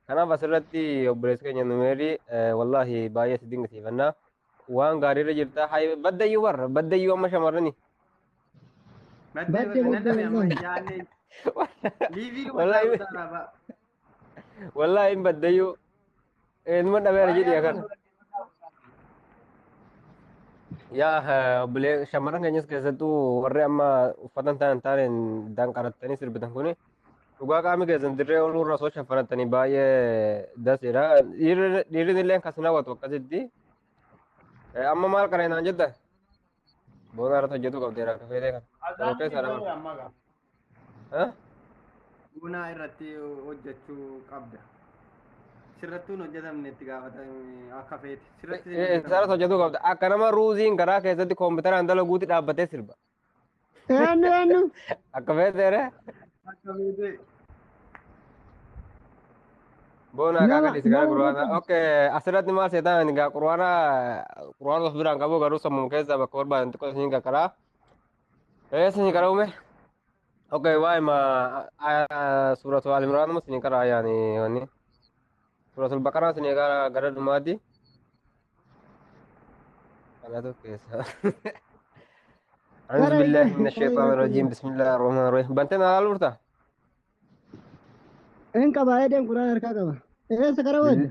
kanaaf asirratti obboleessi keenya numeerii wallaahi baay'ee si dinqisiifannaa waan gaariirra jirta baddayyuu warra baddayyuu amma shamarranii wallaahi hin baddayyuu eenyuma dhabeera jedhi akana yaa obbolee shamarran keenyas keessattuu warri amma uffatan taaneen danqarattanii sirbitan kuni dhugaa qaami keessan dirree olurra osoo shaffanatanii baay'ee daseedha dhiirri illee kas hawwatu akkasitti amma maal qaree naan jetta boona irratti hojjetu qabdeera kafeetee kan keessaa Bunaa irratti hojjechuu qabda. Sirrattuun hojjetamne itti gaafatame akka feeti. Sirratti Isaanis hojjetuu qabda. Akka nama ruuziin garaa keessatti kompiitaraan dalaguutti dhaabbatee sirba. Eenyu. Akka feeteere. Akka feete. Bona kakak sekarang Qur'aana. Oke, asirratti maal seetaan egaa Qur'aana of biraan qabu garuu sammuu keessa bakka barbaadan xiqqoo isin qaqqaraa. Isin qaraa uume. Oke, waa'ee ma suuratul Al-Imraan mus isin qaraa yaani wanni. Suuratul Baqaraa isin gara dhumaati. Kanatu keessa. أعوذ بالله من الشيطان الرجيم بسم الله الرحمن الرحيم بنتنا على الورطة إن كباية دم قرآن أركاكوا إيه سكرا وين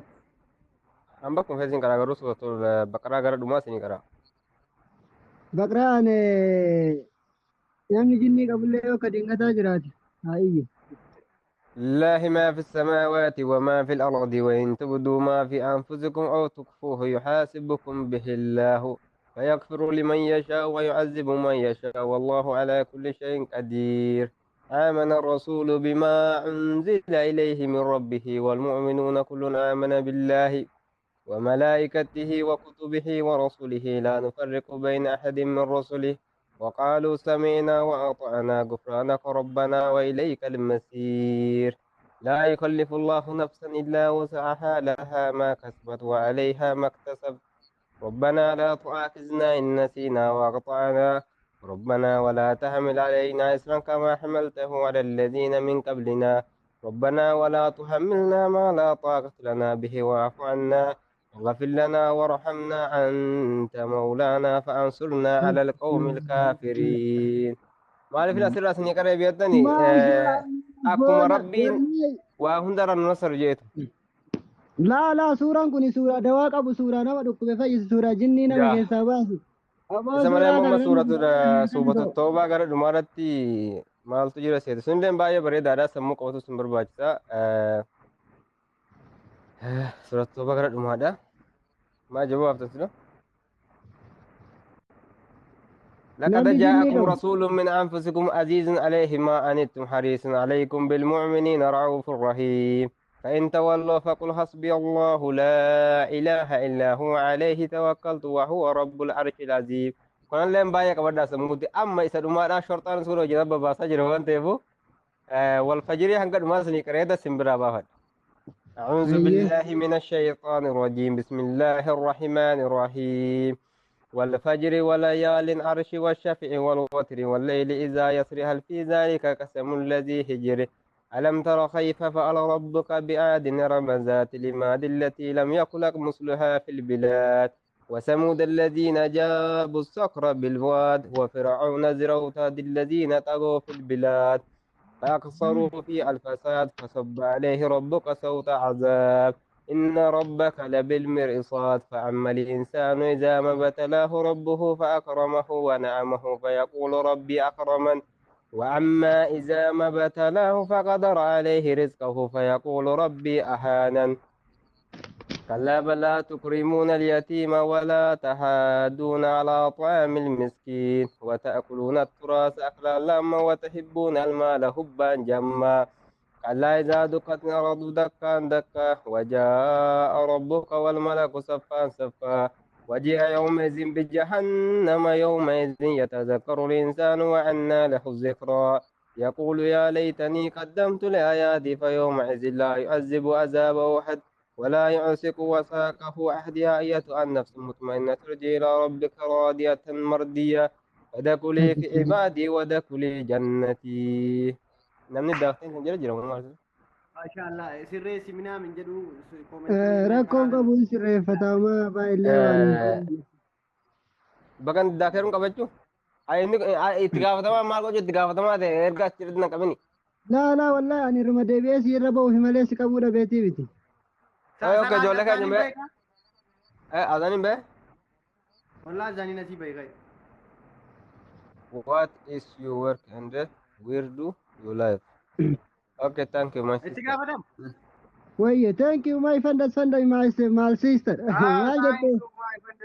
هم بكم فيزين كرا غروس وطول بقرة غرد وما سني كرا بقرة أنا يوم جني قبل له كدينغ تاجراتي هاي لله ما في السماوات وما في الأرض وإن تبدوا ما في أنفسكم أو تخفوه يحاسبكم به الله فيغفر لمن يشاء ويعذب من يشاء والله على كل شيء قدير آمن الرسول بما أنزل إليه من ربه والمؤمنون كل آمن بالله وملائكته وكتبه ورسله لا نفرق بين أحد من رسله وقالوا سمعنا وأطعنا غفرانك ربنا وإليك المسير لا يكلف الله نفسا إلا وسعها لها ما كسبت وعليها ما اكتسبت ربنا لا تؤاخذنا إن نسينا وأخطأنا ربنا ولا تحمل علينا إصرا كما حملته على الذين من قبلنا ربنا ولا تحملنا ما لا طاقة لنا به واعف عنا واغفر لنا وارحمنا أنت مولانا فأنصرنا على القوم الكافرين ما في الأسئلة سنقرأ بيدني أكم ربي وهندر النصر جيت لا سورة كوني سورة دواك أبو سورة نما دكتور فايز سورة جنين نما كيساباسي Sebenarnya mama surat Toba gara dumarati mal tu jira sih. Sunden bahaya berada ada semua kau tu sumber baca. Surat Toba gara dumada. Ma jawab tu sudah. لقد جاءكم رسول من أنفسكم عزيز عليه ما أنتم حريص عليكم بالمؤمنين رؤوف رحيم فإن تولوا فقل حسبي الله لا إله إلا هو عليه توكلت وهو رب العرش العظيم كون لم بايا كبدا سمودي أما إذا ما شرطان سورة جرب باسا جروان تيبو والفجر هنقد ما سني كريدا سمبرا باهد أعوذ بالله من الشيطان الرجيم بسم الله الرحمن الرحيم والفجر وليال عرش والشفع والوتر والليل إذا يسر هل في ذلك قسم الذي هجر ألم تر كيف فعل ربك بعاد إرم ذات العماد التي لم يخلق مثلها في البلاد وثمود الذين جابوا الصخر بالواد وفرعون ذي الأوتاد الذين طغوا في البلاد فأكثروا في الفساد فصب عليه ربك صوت عذاب إن ربك لبالمرصاد فأما الإنسان إذا ما ابتلاه ربه فأكرمه ونعمه فيقول ربي أكرمن وأما إذا ما ابتلاه فقدر عليه رزقه فيقول ربي أهانن كلا بل لا تكرمون اليتيم ولا تحاضون على طعام المسكين وتأكلون التراث أكلا لما وتحبون المال حبا جما كلا إذا دكت الأرض دكا دكا وجاء ربك والملك صفا صفا وجيء يومئذ بجهنم يومئذ يتذكر الإنسان وأنى له الذكرى يقول يا ليتني قدمت لآياتي فيومئذ لا يعذب عذابه أحد ولا يعسك وثاقه أحد يا أيتها النفس المطمئنة ترجي إلى ربك راضية مرضية فادخلي في عبادي وادخلي جنتي نمني داخلين جرى جرى ما شاء الله سري سمنا من جدو ركون قبول سري فتاما بايلة bagan dakerun kabachu ini itigafatama mal ko itigafatama de erga chiridna kabini لا والله أنا رما دبيس يربو هماليس كابودا بيتي بيتي oke jole kan nyambe azanin be والله زاني نسي باي what is your work and where do you live okay thank you my sister itigafatam وي thank you my friend my sister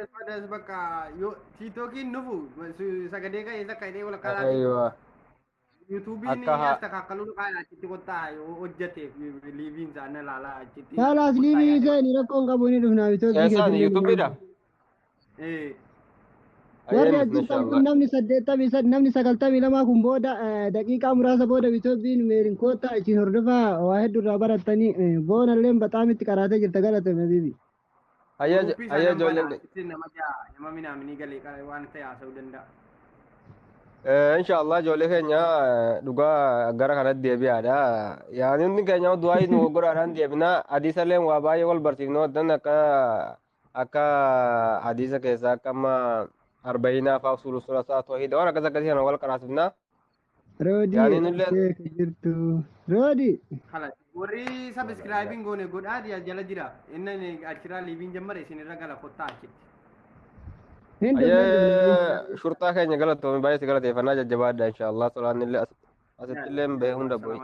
فدس بقى يو تيتوكي نفو سكديكا إذا كايدي ولا كلا أيوة yuutuubiin akka as takakkaluu kaan achitti kottaa hojjeteef liiviin isaanii ilaalaa achitti. Haalaas liibii iseen rakkoon qabu ni dhufnaa bitoobii eessaan yuutuubiidha warri ajjirtan kun namni 92 kun booda daqiiqaa muraasa booda bitoobiin meerin koottaa isin hordofaa waa hedduu irraa barattanii boonallee baxaamitti qaraatee jirta galatame bibi. ayya ijoolleen nama minaaminii galee waan ta'e haasa'uu danda'a. inshallah ijoollee keenya dhugaa gara kanatti deebi'aadha yaani hundi keenya du'aa nu godhaadhaan deebina hadiisallee waa baay'ee wal barsiifnoo dan akka hadiisa keessaa akka amma arba'inaa fa'aa usulul salasaa tawhiida waan akkas akkasii kana wal qaraasifna roodii jirtu roodii warri sabiskiraayibiin goone godhaa jala jira inni achiraa liibiin jammare isin irra gala kottaa achitti. shurtaa keenya galatoome baay'ee si galateeffannaa jajjabaadha inshallah solaan illee asitti illee bahee hunda bu'e.